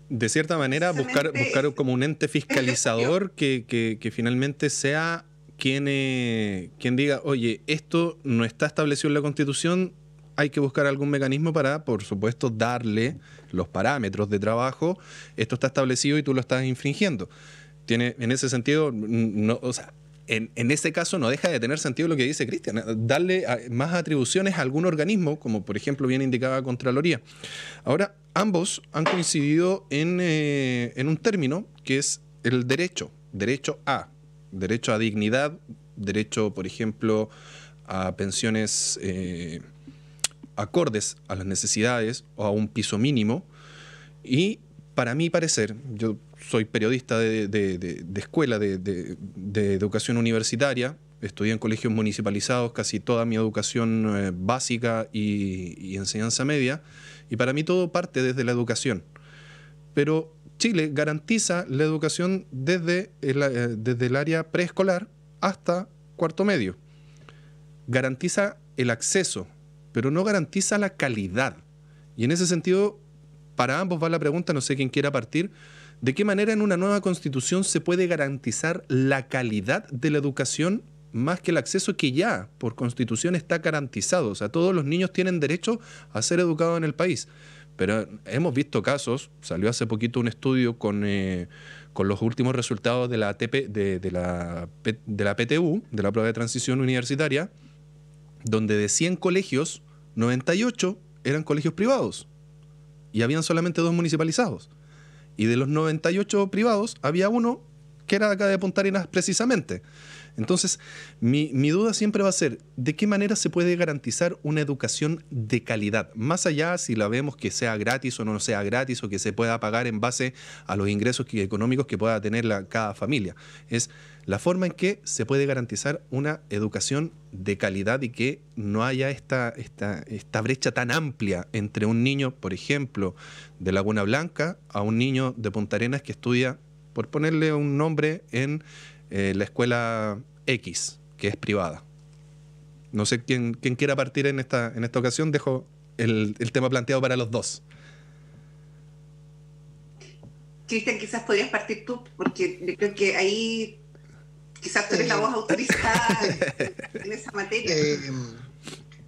De cierta manera, buscar como un ente fiscalizador que finalmente sea quien diga, oye, esto no está establecido en la Constitución, hay que buscar algún mecanismo para, por supuesto, darle los parámetros de trabajo. Esto está establecido y tú lo estás infringiendo. En ese sentido, no, o sea, en ese caso no deja de tener sentido lo que dice Cristian, darle más atribuciones a algún organismo, como por ejemplo bien indicaba Contraloría. Ahora, ambos han coincidido en un término que es el derecho a dignidad, derecho, por ejemplo, a pensiones acordes a las necesidades o a un piso mínimo. Y para mi parecer, yo soy periodista de escuela, de educación universitaria, estudié en colegios municipalizados casi toda mi educación básica y enseñanza media, y para mí todo parte desde la educación. Pero Chile garantiza la educación desde el área preescolar hasta cuarto medio. Garantiza el acceso, pero no garantiza la calidad. Y en ese sentido, para ambos va la pregunta, no sé quién quiera partir, ¿de qué manera en una nueva constitución se puede garantizar la calidad de la educación más que el acceso que ya por constitución está garantizado? O sea, todos los niños tienen derecho a ser educados en el país. Pero hemos visto casos, salió hace poquito un estudio con los últimos resultados de la PTU, de la prueba de transición universitaria, donde de 100 colegios, 98 eran colegios privados y habían solamente 2 municipalizados. Y de los 98 privados, había uno que era de acá de Punta Arenas precisamente. Entonces, mi duda siempre va a ser, ¿de qué manera se puede garantizar una educación de calidad? Más allá si la vemos que sea gratis o no sea gratis, o que se pueda pagar en base a los ingresos económicos que pueda tener cada familia. Es la forma en que se puede garantizar una educación de calidad y que no haya esta brecha tan amplia entre un niño, por ejemplo, de Laguna Blanca a un niño de Punta Arenas que estudia, por ponerle un nombre, en la escuela X, que es privada. No sé quién quiera partir en esta ocasión. Dejo el tema planteado para los dos. Cristian, quizás podrías partir tú, porque yo creo que ahí quizás tú eres la voz autorizada en esa materia.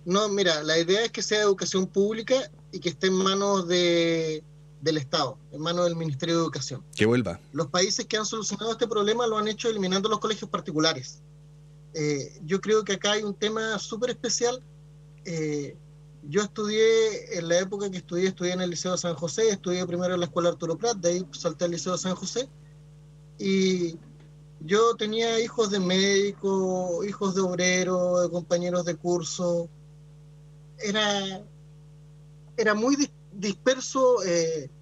No, mira, la idea es que sea educación pública y que esté en manos del Estado, en manos del Ministerio de Educación. Que vuelva. Los países que han solucionado este problema lo han hecho eliminando los colegios particulares. Yo creo que acá hay un tema súper especial. Yo estudié, en la época que estudié en el Liceo de San José, estudié primero en la Escuela Arturo Prat, de ahí salté al Liceo de San José, y yo tenía hijos de médicos, hijos de obreros, de compañeros de curso. Era muy disperso,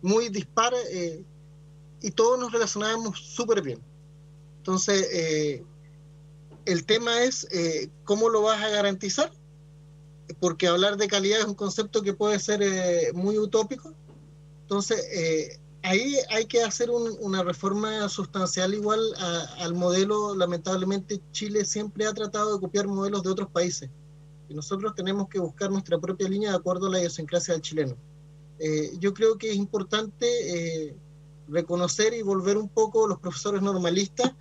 muy dispar, y todos nos relacionábamos súper bien. Entonces, el tema es cómo lo vas a garantizar, porque hablar de calidad es un concepto que puede ser muy utópico. Entonces, ahí hay que hacer una reforma sustancial igual al modelo. Lamentablemente Chile siempre ha tratado de copiar modelos de otros países y nosotros tenemos que buscar nuestra propia línea de acuerdo a la idiosincrasia del chileno. Yo creo que es importante reconocer y volver un poco los profesores normalistas.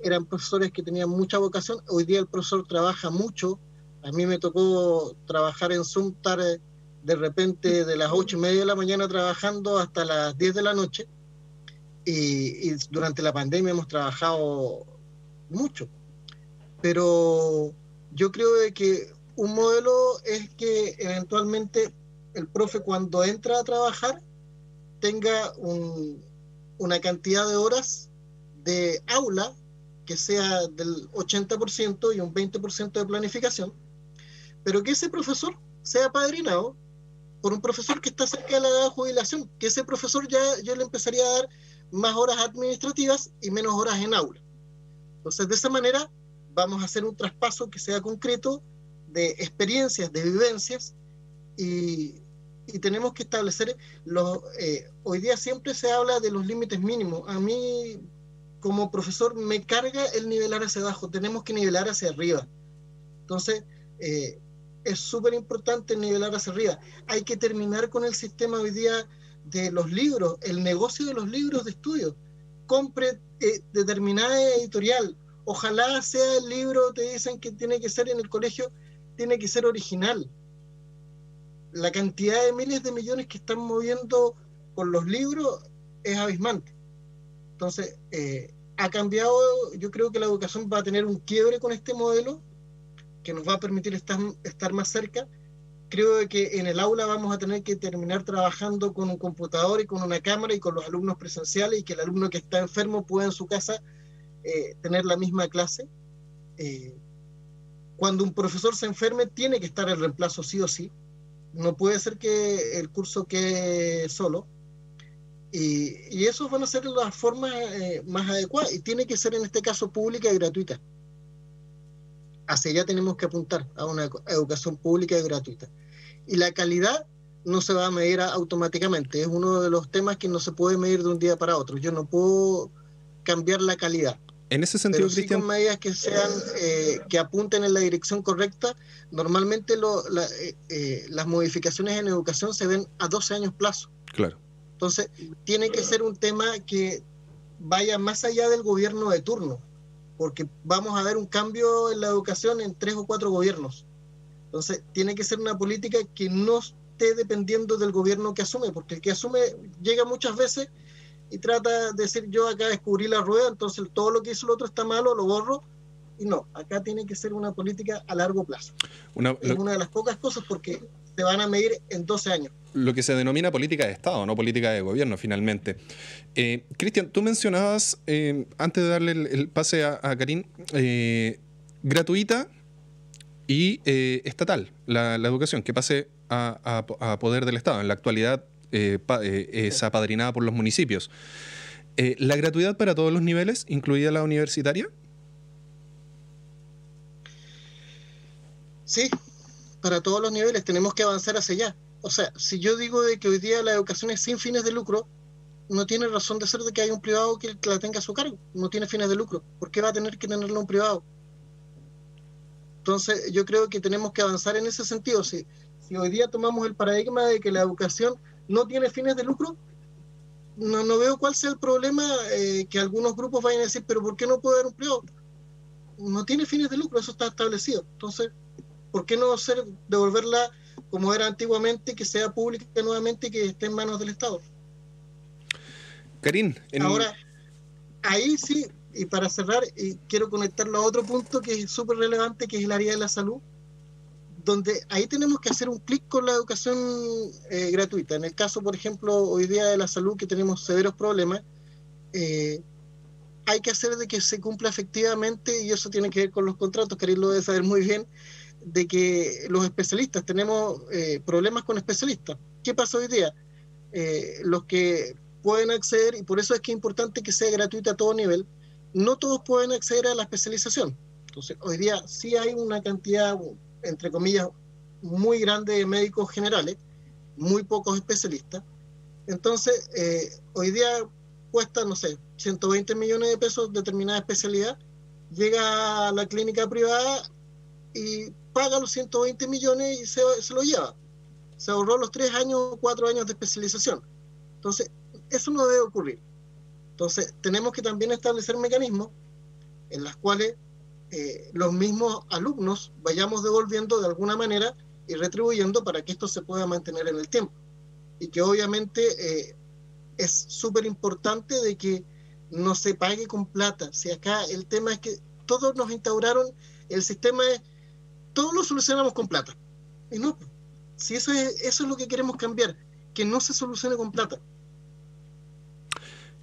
Eran profesores que tenían mucha vocación. Hoy día el profesor trabaja mucho. A mí me tocó trabajar en Zoom, estar de repente de las 8:30 de la mañana trabajando hasta las 10 de la noche. Y durante la pandemia hemos trabajado mucho. Pero yo creo de que un modelo es que eventualmente el profe, cuando entra a trabajar, tenga una cantidad de horas de aula que sea del 80% y un 20% de planificación, pero que ese profesor sea apadrinado por un profesor que está cerca de la edad de jubilación, que ese profesor ya yo le empezaría a dar más horas administrativas y menos horas en aula. Entonces, de esa manera vamos a hacer un traspaso que sea concreto de experiencias, de vivencias, y tenemos que establecer hoy día siempre se habla de los límites mínimos. A mí, como profesor, me carga el nivelar hacia abajo, tenemos que nivelar hacia arriba. Entonces, es súper importante nivelar hacia arriba. Hay que terminar con el sistema hoy día de los libros, el negocio de los libros de estudio. Compre determinada editorial, ojalá sea el libro, te dicen que tiene que ser en el colegio, tiene que ser original. La cantidad de miles de millones que están moviendo con los libros es abismante. Entonces, ha cambiado. Yo creo que la educación va a tener un quiebre con este modelo que nos va a permitir estar más cerca. Creo que en el aula vamos a tener que terminar trabajando con un computador y con una cámara y con los alumnos presenciales, y que el alumno que está enfermo pueda en su casa tener la misma clase. Cuando un profesor se enferme, tiene que estar el reemplazo sí o sí. No puede ser que el curso quede solo. Y eso van a ser las formas más adecuadas, y tiene que ser en este caso pública y gratuita. Hacia allá tenemos que apuntar, a una educación pública y gratuita. Y la calidad no se va a medir automáticamente, es uno de los temas que no se puede medir de un día para otro. Yo no puedo cambiar la calidad. En ese sentido, pero sí Cristian, con medidas que sean que apunten en la dirección correcta. Normalmente las modificaciones en educación se ven a 12 años plazo. claro. Entonces, tiene que ser un tema que vaya más allá del gobierno de turno, porque vamos a ver un cambio en la educación en 3 o 4 gobiernos. Entonces, tiene que ser una política que no esté dependiendo del gobierno que asume, porque el que asume llega muchas veces y trata de decir: yo acá descubrí la rueda, entonces todo lo que hizo el otro está malo, lo borro. Y no, acá tiene que ser una política a largo plazo. Es una de las pocas cosas, porque se van a medir en 12 años. Lo que se denomina política de Estado, no política de gobierno, finalmente. Cristian, tú mencionabas, antes de darle el pase a Karin, gratuita y estatal, la educación, que pase a poder del Estado. En la actualidad es apadrinada por los municipios. ¿La gratuidad para todos los niveles, incluida la universitaria? Sí, para todos los niveles tenemos que avanzar hacia allá. O sea, si yo digo de que hoy día la educación es sin fines de lucro, no tiene razón de ser de que haya un privado que la tenga a su cargo. No tiene fines de lucro. ¿Por qué va a tener que tenerlo un privado? Entonces, yo creo que tenemos que avanzar en ese sentido. Si hoy día tomamos el paradigma de que la educación no tiene fines de lucro, no veo cuál sea el problema que algunos grupos vayan a decir: pero ¿por qué no puede haber un privado? No tiene fines de lucro, eso está establecido. Entonces, ¿por qué no devolverla como era antiguamente, que sea pública nuevamente y que esté en manos del Estado? Karin. Ahora, ahí sí, y para cerrar, y quiero conectarlo a otro punto que es súper relevante, que es el área de la salud, donde ahí tenemos que hacer un clic con la educación gratuita. En el caso, por ejemplo, hoy día de la salud, que tenemos severos problemas, hay que hacer de que se cumpla efectivamente, y eso tiene que ver con los contratos. Karin lo debe saber muy bien, de que los especialistas, tenemos problemas con especialistas. ¿Qué pasa hoy día? Los que pueden acceder, y por eso es que es importante que sea gratuita a todo nivel, no todos pueden acceder a la especialización. Entonces, hoy día sí hay una cantidad, entre comillas, muy grande de médicos generales, muy pocos especialistas, Entonces, hoy día cuesta, no sé, 120 millones de pesos determinada especialidad, llega a la clínica privada y paga los 120 millones y se lo lleva. Se ahorró los 3 años o 4 años de especialización. Entonces, eso no debe ocurrir. Entonces, tenemos que también establecer mecanismos en los cuales los mismos alumnos vayamos devolviendo de alguna manera y retribuyendo para que esto se pueda mantener en el tiempo. Y que obviamente es súper importante de que no se pague con plata. Si acá el tema es que todos nos instauraron, el sistema es, todos lo solucionamos con plata. Y no, si eso es lo que queremos cambiar, que no se solucione con plata.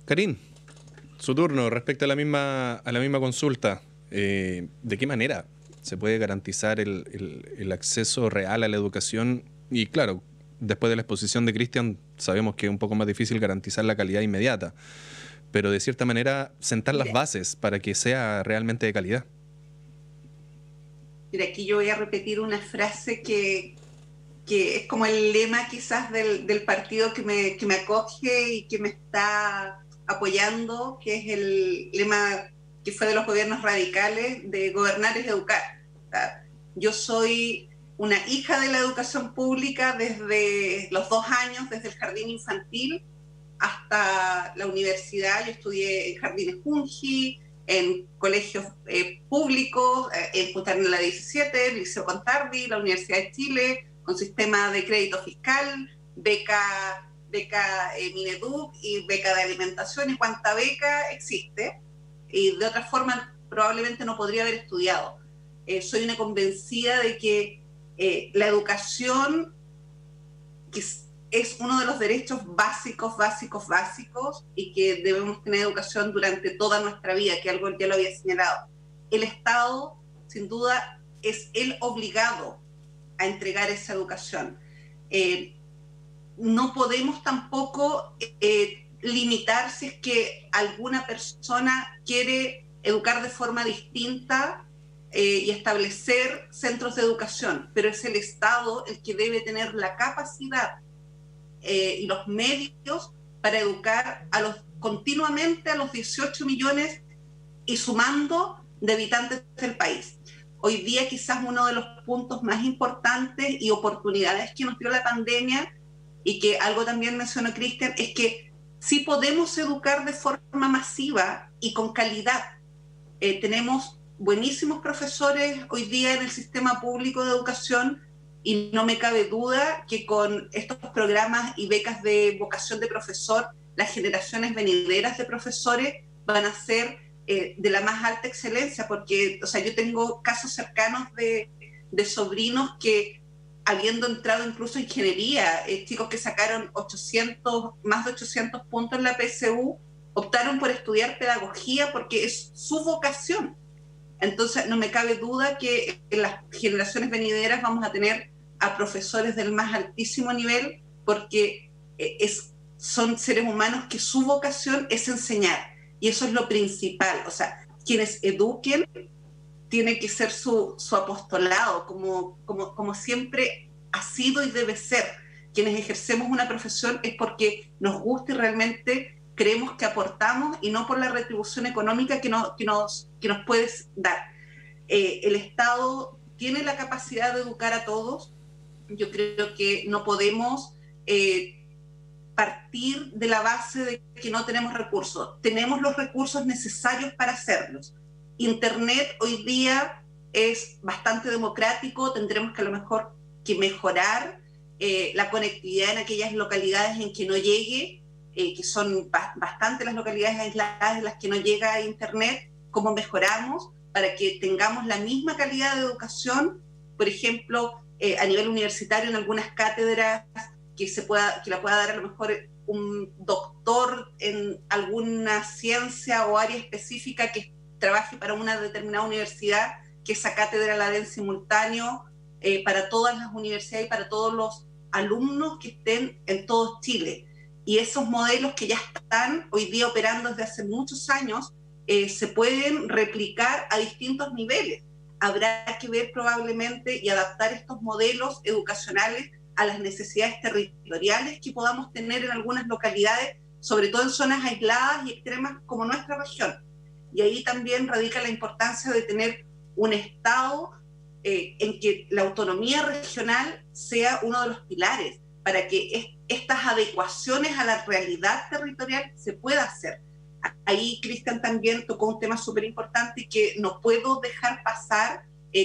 Karim, su turno respecto a la misma consulta. ¿De qué manera se puede garantizar el acceso real a la educación? Y claro, después de la exposición de Cristian, sabemos que es un poco más difícil garantizar la calidad inmediata, pero de cierta manera sentar las bases para que sea realmente de calidad. Mira, aquí yo voy a repetir una frase que es como el lema quizás del partido que me acoge y que me está apoyando, que es el lema que fue de los gobiernos radicales, de gobernar es educar. O sea, yo soy una hija de la educación pública desde los 2 años, desde el jardín infantil hasta la universidad. Yo estudié en Jardines Junji, en colegios públicos, en Punta Arenas 17, el Liceo Contardi, la Universidad de Chile, con sistema de crédito fiscal, beca Mineduc y beca de alimentación y cuánta beca existe. Y de otra forma probablemente no podría haber estudiado. Soy una convencida de que la educación, que es uno de los derechos básicos, y que debemos tener educación durante toda nuestra vida, que algo ya lo había señalado. El Estado, sin duda, es el obligado a entregar esa educación. No podemos tampoco limitar si es que alguna persona quiere educar de forma distinta y establecer centros de educación, pero es el Estado el que debe tener la capacidad y los medios para educar continuamente a los 18 millones y sumando de habitantes del país. Hoy día quizás uno de los puntos más importantes y oportunidades que nos dio la pandemia, y que algo también mencionó Cristian, es que sí podemos educar de forma masiva y con calidad. Tenemos buenísimos profesores hoy día en el sistema público de educación, y no me cabe duda que con estos programas y becas de vocación de profesor, las generaciones venideras de profesores van a ser de la más alta excelencia, porque, o sea, yo tengo casos cercanos de sobrinos que, habiendo entrado incluso en ingeniería, chicos que sacaron más de 800 puntos en la PSU, optaron por estudiar pedagogía porque es su vocación. Entonces, no me cabe duda que en las generaciones venideras vamos a tener a profesores del más altísimo nivel, porque son seres humanos que su vocación es enseñar, y eso es lo principal. O sea, quienes eduquen tiene que ser su apostolado, como siempre ha sido y debe ser. Quienes ejercemos una profesión es porque nos gusta y realmente creemos que aportamos, y no por la retribución económica que nos puedes dar. El Estado tiene la capacidad de educar a todos. Yo creo que no podemos partir de la base de que no tenemos recursos. Tenemos los recursos necesarios para hacerlos. Internet hoy día es bastante democrático, tendremos que a lo mejor que mejorar la conectividad en aquellas localidades en que no llegue, que son bastante las localidades aisladas en las que no llega a Internet. ¿Cómo mejoramos para que tengamos la misma calidad de educación? Por ejemplo, a nivel universitario, en algunas cátedras que la pueda dar a lo mejor un doctor en alguna ciencia o área específica que trabaje para una determinada universidad, que esa cátedra la den simultáneo para todas las universidades y para todos los alumnos que estén en todo Chile. Y esos modelos que ya están hoy día operando desde hace muchos años se pueden replicar a distintos niveles. Habrá que ver probablemente y adaptar estos modelos educacionales a las necesidades territoriales que podamos tener en algunas localidades, sobre todo en zonas aisladas y extremas como nuestra región. Y ahí también radica la importancia de tener un Estado en que la autonomía regional sea uno de los pilares para que estas adecuaciones a la realidad territorial se pueda hacer. Ahí Cristian también tocó un tema súper importante que no puedo dejar pasar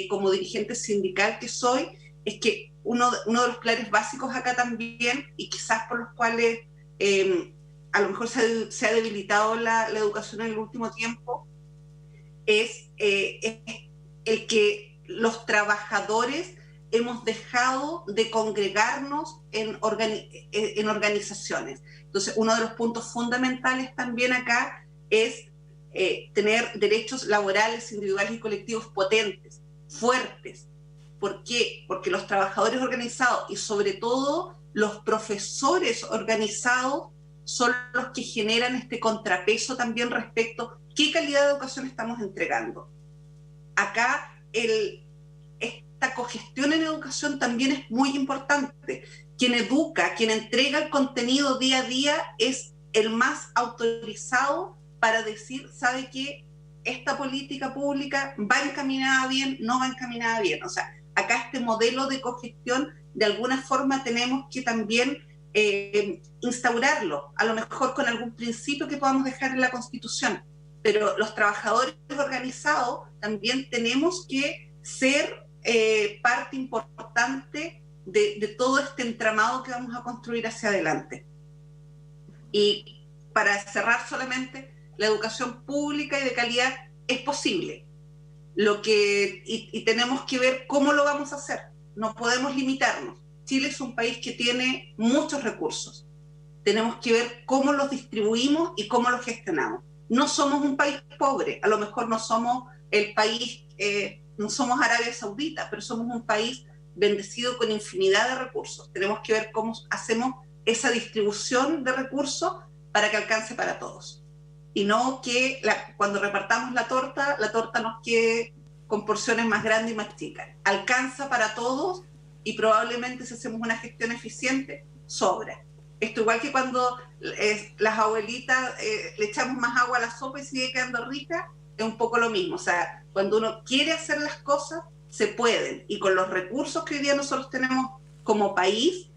como dirigente sindical que soy, es que uno de los pilares básicos acá también, y quizás por los cuales a lo mejor se ha debilitado la educación en el último tiempo, es el que los trabajadores hemos dejado de congregarnos en organizaciones. Entonces, uno de los puntos fundamentales también acá es tener derechos laborales, individuales y colectivos potentes, fuertes. ¿Por qué? Porque los trabajadores organizados y sobre todo los profesores organizados son los que generan este contrapeso también respecto a qué calidad de educación estamos entregando. Acá esta cogestión en educación también es muy importante. Quien educa, quien entrega el contenido día a día es el más autorizado para decir, ¿sabe qué? Esta política pública va encaminada bien, no va encaminada bien. O sea, acá este modelo de cogestión, de alguna forma tenemos que también instaurarlo, a lo mejor con algún principio que podamos dejar en la Constitución. Pero los trabajadores organizados también tenemos que ser parte importante de todo este entramado que vamos a construir hacia adelante. Y para cerrar solamente, la educación pública y de calidad es posible. Y tenemos que ver cómo lo vamos a hacer. No podemos limitarnos. Chile es un país que tiene muchos recursos. Tenemos que ver cómo los distribuimos y cómo los gestionamos. No somos un país pobre, a lo mejor no somos el país, no somos Arabia Saudita, pero somos un país bendecido con infinidad de recursos. Tenemos que ver cómo hacemos esa distribución de recursos para que alcance para todos. Y no que cuando repartamos la torta nos quede con porciones más grandes y más chicas. Alcanza para todos y probablemente si hacemos una gestión eficiente, sobra. Esto igual que cuando las abuelitas le echamos más agua a la sopa y sigue quedando rica, es un poco lo mismo. O sea, cuando uno quiere hacer las cosas, se pueden. Y con los recursos que hoy día nosotros tenemos como país,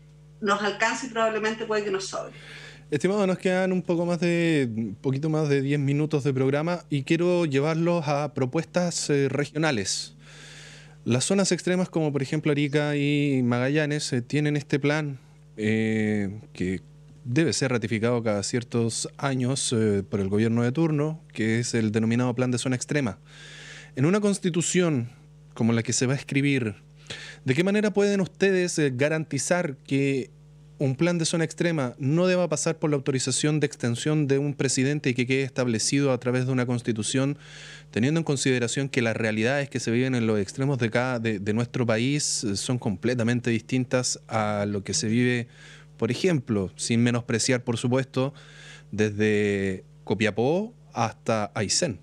nos alcanza y probablemente puede que nos sobre. Estimado, nos quedan un poquito más de 10 minutos de programa y quiero llevarlos a propuestas regionales. Las zonas extremas como por ejemplo Arica y Magallanes tienen este plan que debe ser ratificado cada ciertos años por el gobierno de turno, que es el denominado Plan de Zona Extrema. En una constitución como la que se va a escribir, ¿de qué manera pueden ustedes garantizar que un plan de zona extrema no deba pasar por la autorización de extensión de un presidente y que quede establecido a través de una constitución, teniendo en consideración que las realidades que se viven en los extremos de nuestro país son completamente distintas a lo que se vive, por ejemplo, sin menospreciar, por supuesto, desde Copiapó hasta Aysén?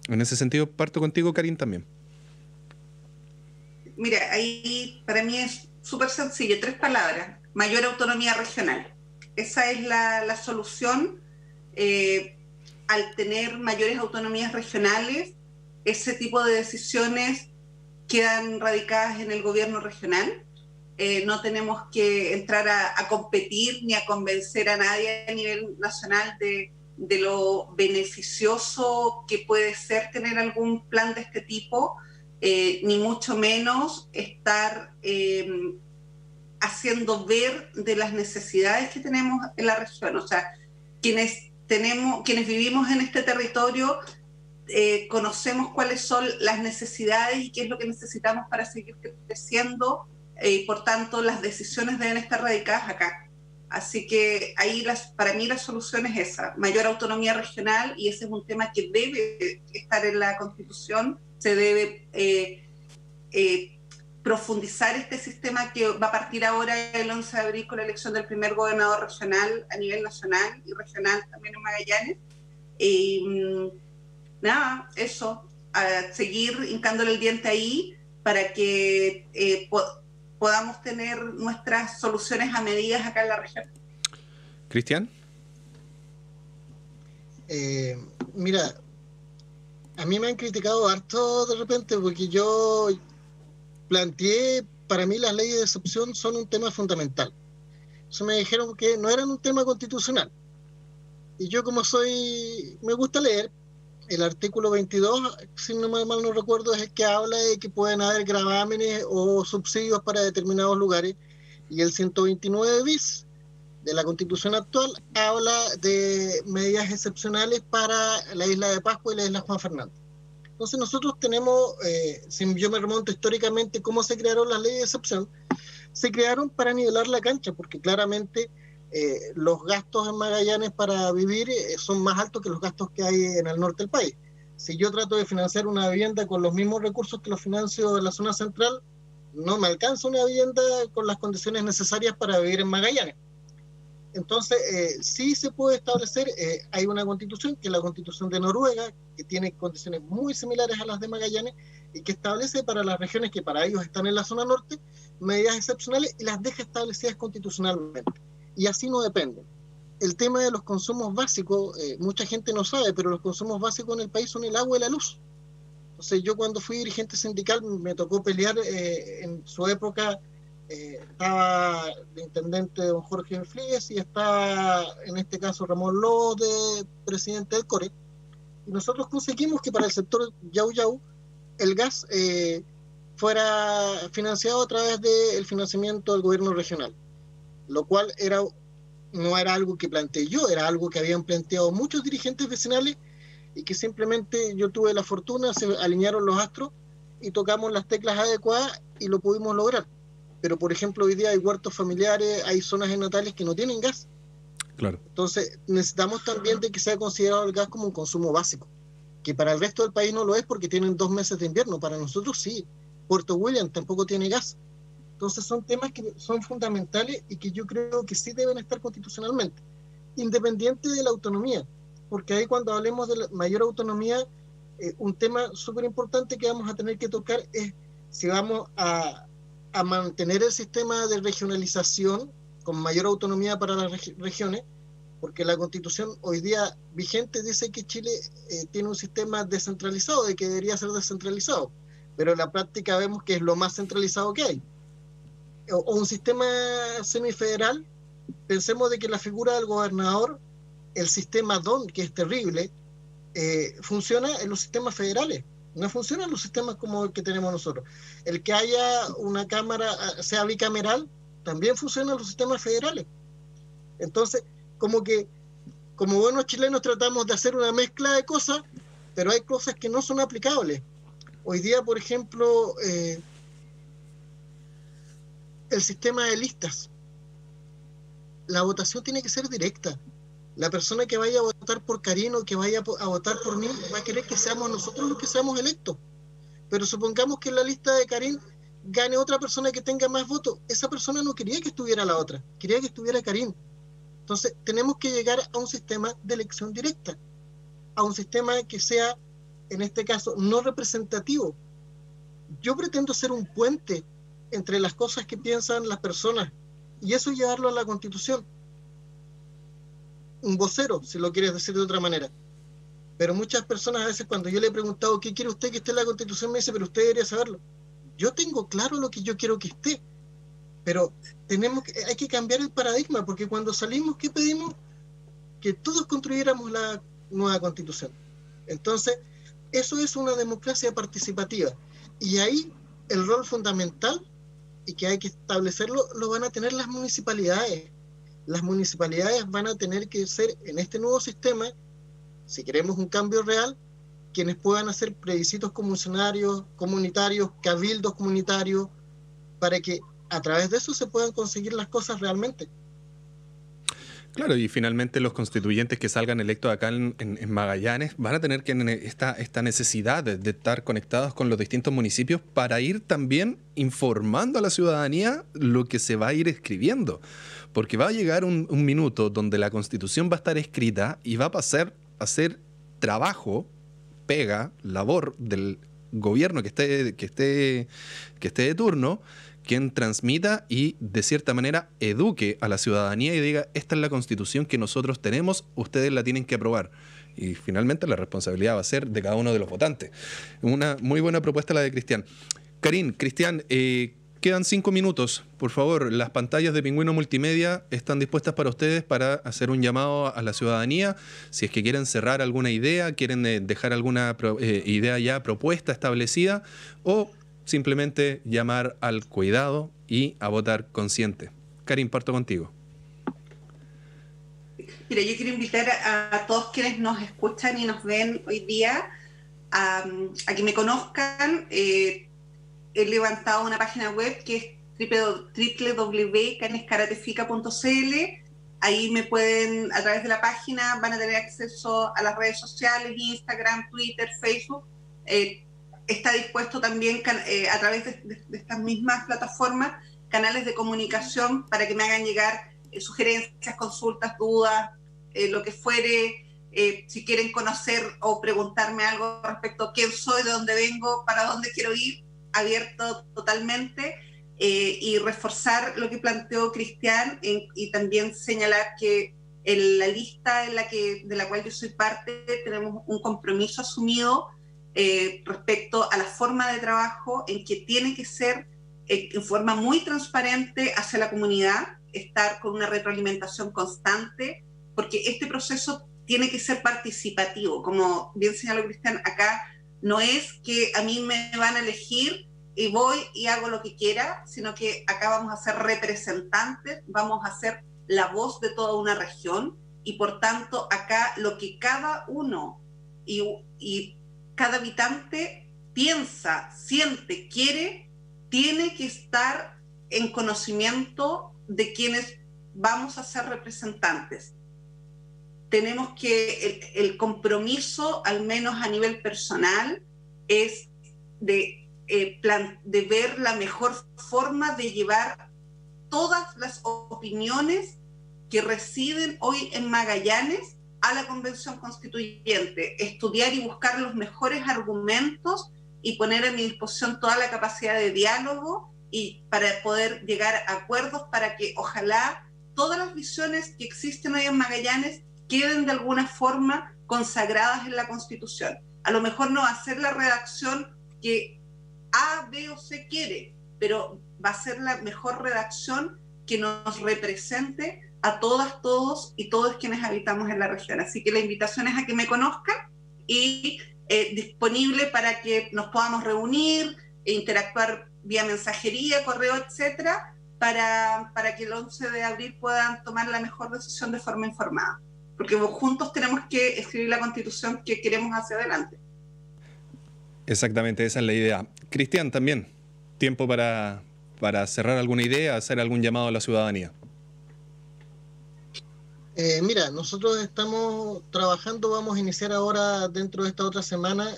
En ese sentido, parto contigo, Karin, también. Mira, ahí para mí es súper sencillo, 3 palabras: mayor autonomía regional. Esa es la solución. Al tener mayores autonomías regionales, ese tipo de decisiones quedan radicadas en el gobierno regional. No tenemos que entrar a competir ni a convencer a nadie a nivel nacional de lo beneficioso que puede ser tener algún plan de este tipo, ni mucho menos estar haciendo ver de las necesidades que tenemos en la región. O sea, quienes vivimos en este territorio conocemos cuáles son las necesidades y qué es lo que necesitamos para seguir creciendo, y por tanto las decisiones deben estar radicadas acá. Así que ahí para mí la solución es esa: mayor autonomía regional, y ese es un tema que debe estar en la Constitución. Se debe profundizar este sistema que va a partir ahora el 11 de abril con la elección del primer gobernador regional a nivel nacional y regional también en Magallanes. Nada, eso, a seguir hincándole el diente ahí para que podamos tener nuestras soluciones a medidas acá en la región. Cristian. Mira, a mí me han criticado harto de repente porque yo planteé, para mí las leyes de excepción son un tema fundamental. Eso me dijeron que no eran un tema constitucional. Y yo como me gusta leer, el artículo 22, si no mal no recuerdo, es el que habla de que pueden haber gravámenes o subsidios para determinados lugares. Y el 129 bis de la Constitución actual habla de medidas excepcionales para la isla de Pascua y la isla Juan Fernández. Entonces nosotros tenemos, si yo me remonto históricamente cómo se crearon las leyes de excepción, se crearon para nivelar la cancha, porque claramente los gastos en Magallanes para vivir son más altos que los gastos que hay en el norte del país. Si yo trato de financiar una vivienda con los mismos recursos que los financio en la zona central, no me alcanza una vivienda con las condiciones necesarias para vivir en Magallanes. Entonces, sí se puede establecer, hay una constitución, que es la Constitución de Noruega, que tiene condiciones muy similares a las de Magallanes, y que establece para las regiones que para ellos están en la zona norte, medidas excepcionales y las deja establecidas constitucionalmente. Y así no dependen. El tema de los consumos básicos, mucha gente no sabe, pero los consumos básicos en el país son el agua y la luz. Entonces, yo cuando fui dirigente sindical me tocó pelear en su época. Estaba de intendente don Jorge Flies y estaba en este caso Ramón Ló de presidente del CORE, y nosotros conseguimos que para el sector Yau Yau el gas fuera financiado a través del financiamiento del gobierno regional, lo cual no era algo que planteé yo, era algo que habían planteado muchos dirigentes vecinales y que simplemente yo tuve la fortuna, se alinearon los astros y tocamos las teclas adecuadas y lo pudimos lograr. Pero, por ejemplo, hoy día hay huertos familiares, hay zonas en natales que no tienen gas. Claro. Entonces, necesitamos también de que sea considerado el gas como un consumo básico, que para el resto del país no lo es porque tienen 2 meses de invierno. Para nosotros sí. Puerto William tampoco tiene gas. Entonces, son temas que son fundamentales y que yo creo que sí deben estar constitucionalmente, independiente de la autonomía. Porque ahí cuando hablemos de la mayor autonomía, un tema súper importante que vamos a tener que tocar es si vamos a mantener el sistema de regionalización con mayor autonomía para las regiones, porque la Constitución hoy día vigente dice que Chile tiene un sistema descentralizado, de que debería ser descentralizado, pero en la práctica vemos que es lo más centralizado que hay. O un sistema semifederal, pensemos de que la figura del gobernador, el sistema DON, que es terrible, funciona en los sistemas federales. No funcionan los sistemas como el que tenemos nosotros. El que haya una cámara, sea bicameral, también funcionan los sistemas federales. Entonces, como buenos chilenos tratamos de hacer una mezcla de cosas, pero hay cosas que no son aplicables. Hoy día, por ejemplo, el sistema de listas. La votación tiene que ser directa. La persona que vaya a votar por Karin o que vaya a votar por mí va a querer que seamos nosotros los que seamos electos. Pero supongamos que en la lista de Karin gane otra persona que tenga más votos. Esa persona no quería que estuviera la otra, quería que estuviera Karin. Entonces tenemos que llegar a un sistema de elección directa, a un sistema que sea, en este caso, no representativo. Yo pretendo ser un puente entre las cosas que piensan las personas y eso llevarlo a la Constitución. Un vocero, si lo quieres decir de otra manera. Pero muchas personas a veces cuando yo le he preguntado ¿qué quiere usted que esté en la Constitución? Me dice, pero usted debería saberlo. Yo tengo claro lo que yo quiero que esté, pero hay que cambiar el paradigma, porque cuando salimos, ¿qué pedimos? Que todos construyéramos la nueva Constitución. Entonces, eso es una democracia participativa. Y ahí el rol fundamental, y que hay que establecerlo, lo van a tener las municipalidades. Las municipalidades van a tener que ser, en este nuevo sistema, si queremos un cambio real, quienes puedan hacer plebiscitos comunitarios, cabildos comunitarios, para que a través de eso se puedan conseguir las cosas realmente. Claro, y finalmente los constituyentes que salgan electos acá en Magallanes van a tener que esta necesidad de estar conectados con los distintos municipios para ir también informando a la ciudadanía lo que se va a ir escribiendo. Porque va a llegar un minuto donde la Constitución va a estar escrita y va a pasar a ser trabajo, pega, labor de gobierno que esté de turno quien transmita y de cierta manera eduque a la ciudadanía y diga: esta es la Constitución que nosotros tenemos, ustedes la tienen que aprobar. Y finalmente la responsabilidad va a ser de cada uno de los votantes. Una muy buena propuesta la de Cristian. Karin, Cristian, quedan 5 minutos. Por favor, las pantallas de Pingüino Multimedia están dispuestas para ustedes para hacer un llamado a la ciudadanía. Si es que quieren cerrar alguna idea, quieren dejar alguna idea ya propuesta, establecida, o simplemente llamar al cuidado y a votar consciente. Karin, parto contigo. Mira, yo quiero invitar a todos quienes nos escuchan y nos ven hoy día a que me conozcan. He levantado una página web que es www.canescaratefica.cl. Ahí me pueden, a través de la página, van a tener acceso a las redes sociales, Instagram, Twitter, Facebook. Está dispuesto también a través de estas mismas plataformas, canales de comunicación para que me hagan llegar sugerencias, consultas, dudas, lo que fuere. Si quieren conocer o preguntarme algo respecto a quién soy, de dónde vengo, para dónde quiero ir, abierto totalmente. Y reforzar lo que planteó Cristian y también señalar que en la lista de la cual yo soy parte tenemos un compromiso asumido respecto a la forma de trabajo, en que tiene que ser en forma muy transparente hacia la comunidad, estar con una retroalimentación constante, porque este proceso tiene que ser participativo. Como bien señaló Cristian, acá no es que a mí me van a elegir y voy y hago lo que quiera, sino que acá vamos a ser representantes, vamos a ser la voz de toda una región, y por tanto acá lo que cada uno y cada habitante piensa, siente, quiere, tiene que estar en conocimiento de quienes vamos a ser representantes. Tenemos que, el compromiso, al menos a nivel personal, es de ver la mejor forma de llevar todas las opiniones que residen hoy en Magallanes a la Convención Constituyente, estudiar y buscar los mejores argumentos y poner a mi disposición toda la capacidad de diálogo y para poder llegar a acuerdos para que ojalá todas las visiones que existen hoy en Magallanes queden de alguna forma consagradas en la Constitución. A lo mejor no va a ser la redacción que A, B o C quiere, pero va a ser la mejor redacción que nos represente a todas, todos y todos quienes habitamos en la región. Así que la invitación es a que me conozcan y disponible para que nos podamos reunir e interactuar vía mensajería, correo, etcétera, para que el 11 de abril puedan tomar la mejor decisión de forma informada. Porque juntos tenemos que escribir la Constitución que queremos hacia adelante. Exactamente, esa es la idea. Cristian, también, tiempo para cerrar alguna idea, hacer algún llamado a la ciudadanía. Mira, nosotros estamos trabajando, vamos a iniciar ahora dentro de esta otra semana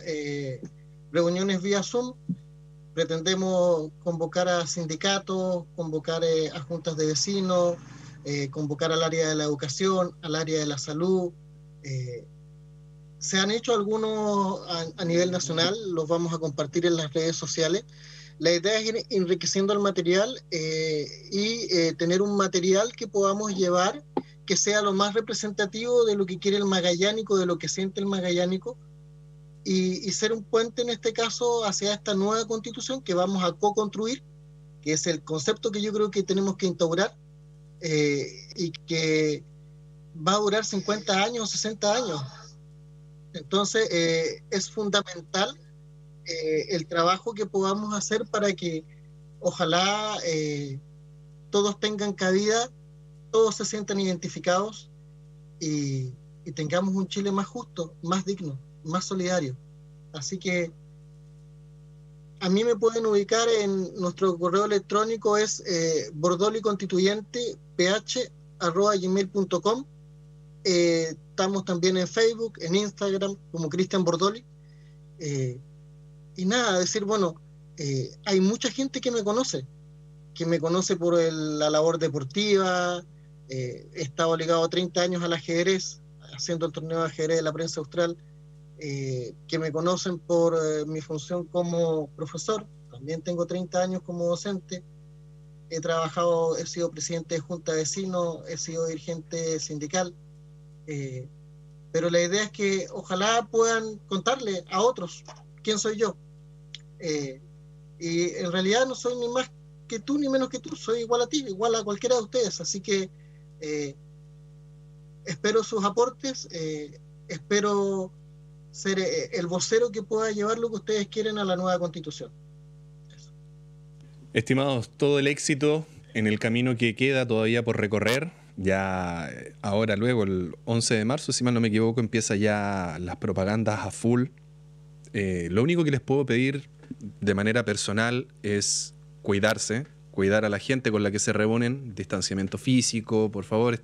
reuniones vía Zoom. Pretendemos convocar a sindicatos, convocar a juntas de vecinos, convocar al área de la educación, al área de la salud. Se han hecho algunos a nivel nacional, los vamos a compartir en las redes sociales. La idea es ir enriqueciendo el material y tener un material que podamos llevar que sea lo más representativo de lo que quiere el magallánico, de lo que siente el magallánico, y ser un puente en este caso hacia esta nueva constitución que vamos a co-construir, que es el concepto que yo creo que tenemos que instaurar y que va a durar 50 años, 60 años. Entonces es fundamental el trabajo que podamos hacer para que ojalá todos tengan cabida, todos se sientan identificados y tengamos un Chile más justo, más digno, más solidario. Así que a mí me pueden ubicar en nuestro correo electrónico, es bordoliconstituyenteph@gmail.com. Estamos también en Facebook, en Instagram, como Cristian Bordoli. Y nada, decir, bueno, hay mucha gente que me conoce por la labor deportiva. He estado ligado 30 años al ajedrez, haciendo el torneo de ajedrez de la prensa austral. que me conocen por mi función como profesor. También tengo 30 años como docente. He trabajado, he sido presidente de junta de vecinos, he sido dirigente sindical. Pero la idea es que ojalá puedan contarle a otros quién soy yo. Y en realidad no soy ni más que tú ni menos que tú, soy igual a ti, igual a cualquiera de ustedes. Así que espero sus aportes, espero ser el vocero que pueda llevar lo que ustedes quieren a la nueva Constitución. Eso. Estimados, todo el éxito en el camino que queda todavía por recorrer. Ya ahora luego, el 11 de marzo, si mal no me equivoco, empieza ya las propagandas a full. Lo único que les puedo pedir de manera personal es cuidarse, cuidar a la gente con la que se reúnen, distanciamiento físico, por favor.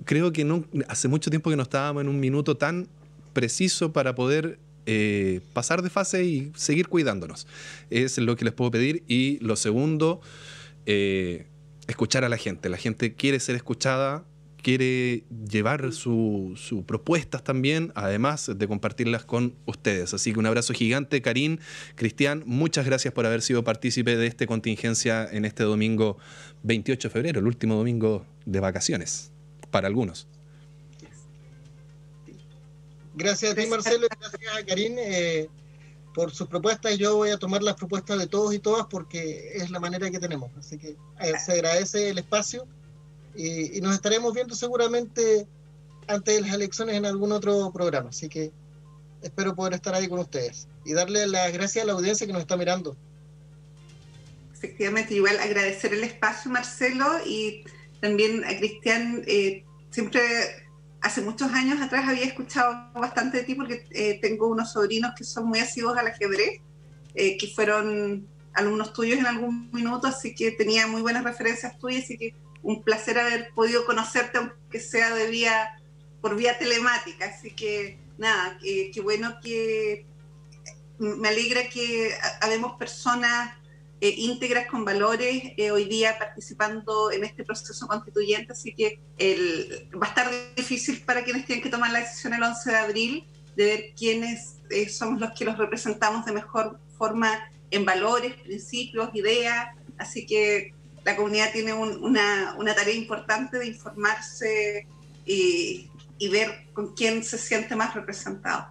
Creo que no, hace mucho tiempo que no estábamos en un minuto tan preciso para poder pasar de fase y seguir cuidándonos. Es lo que les puedo pedir. Y lo segundo, escuchar a la gente. La gente quiere ser escuchada, quiere llevar sus propuestas también, además de compartirlas con ustedes. Así que un abrazo gigante, Karin, Cristian, muchas gracias por haber sido partícipe de esta contingencia en este domingo 28 de febrero, el último domingo de vacaciones, para algunos. Gracias a ti, Marcelo, y gracias a Karin por sus propuestas. Yo voy a tomar las propuestas de todos y todas porque es la manera que tenemos. Así que se agradece el espacio. Y nos estaremos viendo seguramente antes de las elecciones en algún otro programa. Así que espero poder estar ahí con ustedes. Y darle las gracias a la audiencia que nos está mirando. Efectivamente, igual agradecer el espacio, Marcelo, y también a Cristian. Siempre, hace muchos años atrás, había escuchado bastante de ti porque tengo unos sobrinos que son muy asiduos al ajedrez, que fueron alumnos tuyos en algún minuto, así que tenía muy buenas referencias tuyas, así que un placer haber podido conocerte, aunque sea por vía telemática. Así que nada, qué bueno, que me alegra que habemos personas íntegras con valores hoy día participando en este proceso constituyente. Así que va a estar difícil para quienes tienen que tomar la decisión el 11 de abril de ver quiénes somos los que los representamos de mejor forma en valores, principios, ideas. Así que la comunidad tiene una tarea importante de informarse y ver con quién se siente más representado.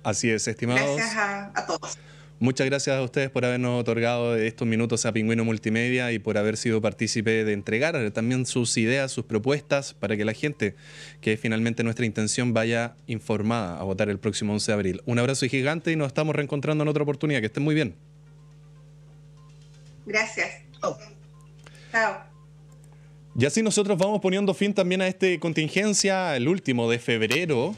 Así es, estimados. Gracias a todos. Muchas gracias a ustedes por habernos otorgado estos minutos a Pingüino Multimedia y por haber sido partícipe de entregar también sus ideas, sus propuestas, para que la gente, que es finalmente nuestra intención, vaya informada a votar el próximo 11 de abril. Un abrazo gigante y nos estamos reencontrando en otra oportunidad. Que estén muy bien. Gracias. Chao. Y así nosotros vamos poniendo fin también a esta contingencia, el último de febrero,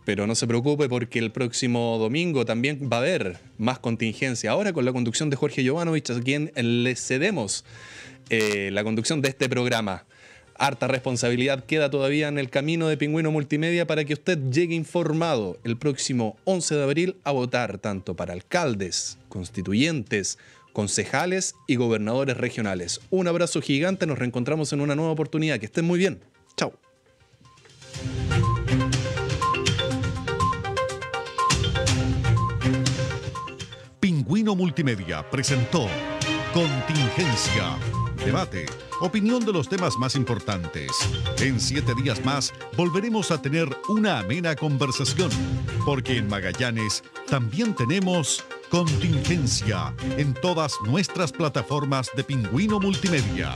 pero no se preocupe porque el próximo domingo también va a haber más contingencia. Ahora con la conducción de Jorge Jovanovich, a quien le cedemos la conducción de este programa. Harta responsabilidad queda todavía en el camino de Pingüino Multimedia para que usted llegue informado el próximo 11 de abril a votar tanto para alcaldes, constituyentes, concejales y gobernadores regionales. Un abrazo gigante, nos reencontramos en una nueva oportunidad. Que estén muy bien. Chao. Pingüino Multimedia presentó Contingencia, debate, opinión de los temas más importantes. En 7 días más volveremos a tener una amena conversación, porque en Magallanes también tenemos Contingencia en todas nuestras plataformas de Pingüino Multimedia.